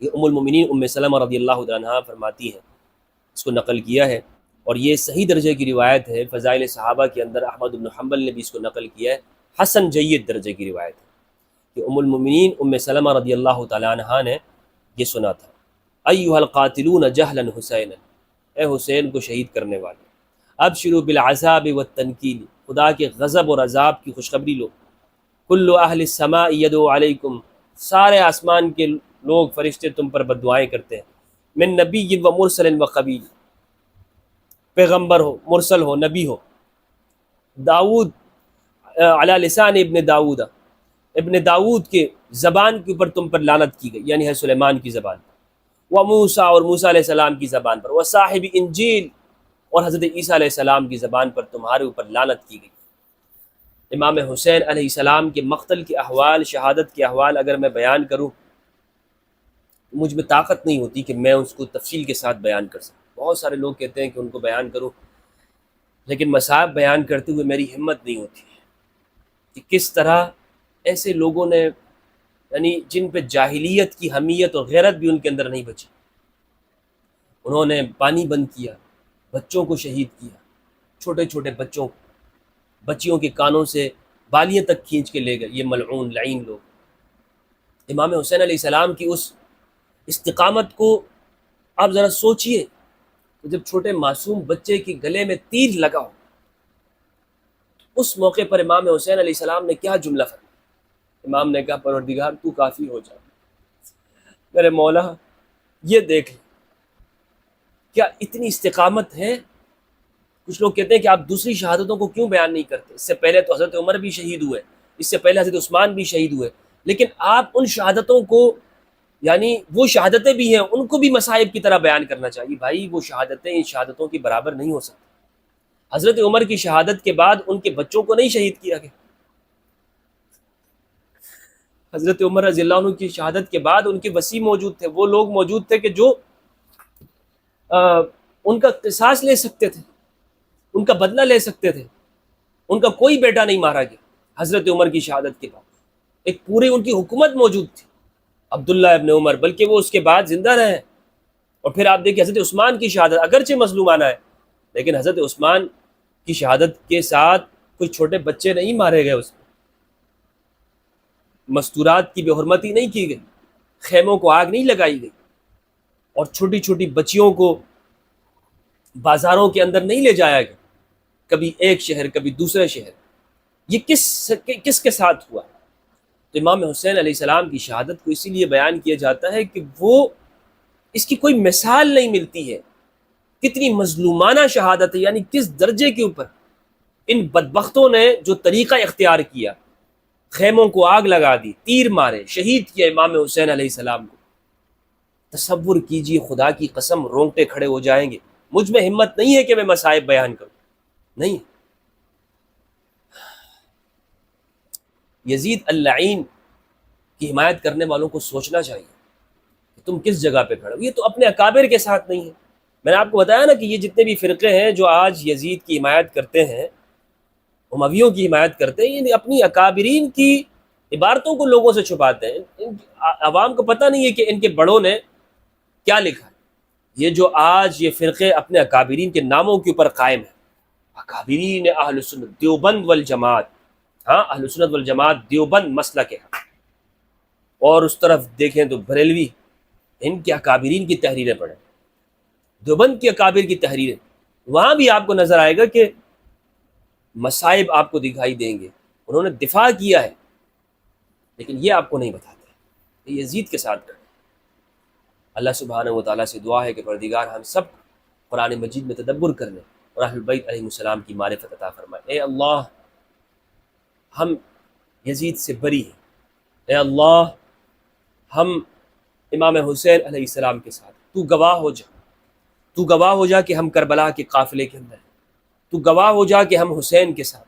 Speaker 1: یہ ام المؤمنین ام سلمہ رضی اللہ عنہا فرماتی ہیں، اس کو نقل کیا ہے، اور یہ صحیح درجے کی روایت ہے. فضائل صحابہ کے اندر احمد بن حنبل نے بھی اس کو نقل کیا ہے، حسن جید درجے کی روایت ہے کہ ام المؤمنین ام سلمہ رضی اللہ تعالیٰ عنہا نے یہ سنا تھا، ایھا القاتلون جہلا حسینا، اے حسین کو شہید کرنے والے، ابشروا بالعذاب والتنکیل، خدا کے غضب اور عذاب کی خوشخبری لو، کل اہل السماء یدعو علیکم، سارے آسمان کے لوگ فرشتے تم پر بد دعائیں کرتے ہیں، من نبی و مرسل و قبیل، پیغمبر ہو، مرسل ہو، نبی ہو، داؤد علی لسان ابن داؤد، ابن داؤد کے زبان کے اوپر تم پر لعنت کی گئی، یعنی ہے سلیمان کی زبان پر، وموسیٰ اور موسیٰ علیہ السلام کی زبان پر، وصاحب انجیل اور حضرت عیسیٰ علیہ السلام کی زبان پر تمہارے اوپر لعنت کی گئی۔ امام حسین علیہ السلام کے مقتل کے احوال، شہادت کے احوال اگر میں بیان کروں تو مجھ میں طاقت نہیں ہوتی کہ میں اس کو تفصیل کے ساتھ بیان کر سکوں۔ بہت سارے لوگ کہتے ہیں کہ ان کو بیان کروں، لیکن مصائب بیان کرتے ہوئے میری ہمت نہیں ہوتی کہ کس طرح ایسے لوگوں نے، یعنی جن پہ جاہلیت کی حمیت اور غیرت بھی ان کے اندر نہیں بچی، انہوں نے پانی بند کیا، بچوں کو شہید کیا، چھوٹے چھوٹے بچوں کو، بچیوں کے کانوں سے بالیاں تک کھینچ کے لے گئے، یہ ملعون لعین لوگ۔ امام حسین علیہ السلام کی اس استقامت کو آپ ذرا سوچئے کہ جب چھوٹے معصوم بچے کے گلے میں تیر لگا ہو، اس موقع پر امام حسین علیہ السلام نے کیا جملہ فرمایا؟ امام نے کہا پروردگار تو کافی ہو جا، میرے مولا یہ دیکھ لیں کیا اتنی استقامت ہے۔ کچھ لوگ کہتے ہیں کہ آپ دوسری شہادتوں کو کیوں بیان نہیں کرتے؟ اس سے پہلے تو حضرت عمر بھی شہید ہوئے، اس سے پہلے حضرت عثمان بھی شہید ہوئے، لیکن آپ ان شہادتوں کو، یعنی وہ شہادتیں بھی ہیں، ان کو بھی مصائب کی طرح بیان کرنا چاہیے۔ بھائی وہ شہادتیں ان شہادتوں کی برابر نہیں ہو سکتی۔ حضرت عمر کی شہادت کے بعد ان کے بچوں کو نہیں شہید کیا گیا۔ حضرت عمر رضی اللہ عنہ کی شہادت کے بعد ان کے وصی موجود تھے، وہ لوگ موجود تھے کہ جو ان کا قصاص لے سکتے تھے، ان کا بدلہ لے سکتے تھے۔ ان کا کوئی بیٹا نہیں مارا گیا حضرت عمر کی شہادت کے بعد، ایک پوری ان کی حکومت موجود تھی، عبداللہ ابن عمر، بلکہ وہ اس کے بعد زندہ رہے۔ اور پھر آپ دیکھیں حضرت عثمان کی شہادت، اگرچہ مظلومانہ ہے لیکن حضرت عثمان کی شہادت کے ساتھ کوئی چھوٹے بچے نہیں مارے گئے، اس میں مستورات کی بے حرمتی نہیں کی گئی، خیموں کو آگ نہیں لگائی گئی، اور چھوٹی چھوٹی بچیوں کو بازاروں کے اندر نہیں لے جایا گیا، کبھی ایک شہر کبھی دوسرے شہر۔ یہ کس کے ساتھ ہوا؟ تو امام حسین علیہ السلام کی شہادت کو اسی لیے بیان کیا جاتا ہے کہ وہ، اس کی کوئی مثال نہیں ملتی ہے، کتنی مظلومانہ شہادت ہے، یعنی کس درجے کے اوپر ان بدبختوں نے جو طریقہ اختیار کیا، خیموں کو آگ لگا دی، تیر مارے، شہید کیا امام حسین علیہ السلام کو۔ تصور کیجئے، خدا کی قسم رونگٹے کھڑے ہو جائیں گے۔ مجھ میں ہمت نہیں ہے کہ میں مصائب بیان کروں، نہیں۔ یزید اللعین کی حمایت کرنے والوں کو سوچنا چاہیے کہ تم کس جگہ پہ کھڑے ہو۔ یہ تو اپنے اکابر کے ساتھ نہیں ہے۔ میں نے آپ کو بتایا نا کہ یہ جتنے بھی فرقے ہیں جو آج یزید کی حمایت کرتے ہیں، امویوں کی حمایت کرتے ہیں، یہ اپنی اکابرین کی عبارتوں کو لوگوں سے چھپاتے ہیں۔ عوام کو پتہ نہیں ہے کہ ان کے بڑوں نے کیا لکھا ہے۔ یہ جو آج یہ فرقے اپنے اکابرین کے ناموں کے اوپر قائم ہیں، اکابرین اہل سنت دیوبند والجماعت، ہاں اہل سنت والجماعت دیوبند مسلک ہے، اور اس طرف دیکھیں تو بریلوی، ان کے اکابرین کی تحریریں پڑھیں، دیوبند کی اکابر کی تحریریں، وہاں بھی آپ کو نظر آئے گا کہ مصائب آپ کو دکھائی دیں گے۔ انہوں نے دفاع کیا ہے، لیکن یہ آپ کو نہیں بتاتے کہ یزید کے ساتھ کریں۔ اللہ سبحانہ و تعالیٰ سے دعا ہے کہ پروردگار ہم سب قرآن مجید میں تدبر کرنے اور اہل بیت علیہ السلام کی معرفت عطا فرمائے۔ اے اللہ، ہم یزید سے بری ہیں، اے اللہ ہم امام حسین علیہ السلام کے ساتھ، تو گواہ ہو جا، تو گواہ ہو جا کہ ہم کربلا کے قافلے کے اندر ہیں، تو گواہ ہو جا کہ ہم حسین کے ساتھ،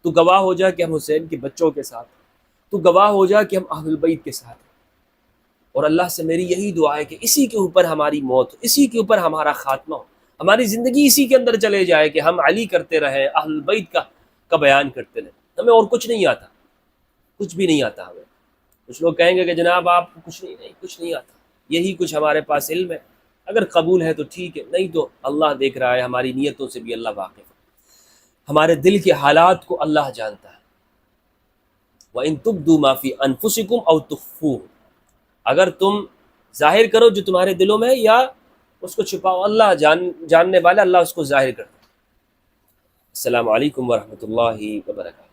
Speaker 1: تو گواہ ہو جا کہ ہم حسین کے بچوں کے ساتھ، تو گواہ ہو جا کہ ہم اہل بیت کے ساتھ ہیں۔ اور اللہ سے میری یہی دعا ہے کہ اسی کے اوپر ہماری موت ہو، اسی کے اوپر ہمارا خاتمہ ہو، ہماری زندگی اسی کے اندر چلے جائے کہ ہم علی کرتے رہیں، اہل بیت کا بیان کرتے رہیں، ہمیں اور کچھ نہیں آتا، کچھ بھی نہیں آتا ہمیں۔ کچھ لوگ کہیں گے کہ جناب آپ کو کچھ نہیں آتا، یہی کچھ ہمارے پاس علم ہے، اگر قبول ہے تو ٹھیک ہے، نہیں تو اللہ دیکھ رہا ہے، ہماری نیتوں سے بھی اللہ واقف ہے، ہمارے دل کے حالات کو اللہ جانتا ہے۔ وَإِن تُبْدُوا مَا فِي أَنفُسِكُمْ أَوْ تُخْفُوهُ، اگر تم ظاہر کرو جو تمہارے دلوں میں ہے یا اس کو چھپاؤ، اللہ جاننے والا، اللہ اس کو ظاہر کرتا ہے۔ السلام علیکم ورحمۃ اللہ وبرکاتہ۔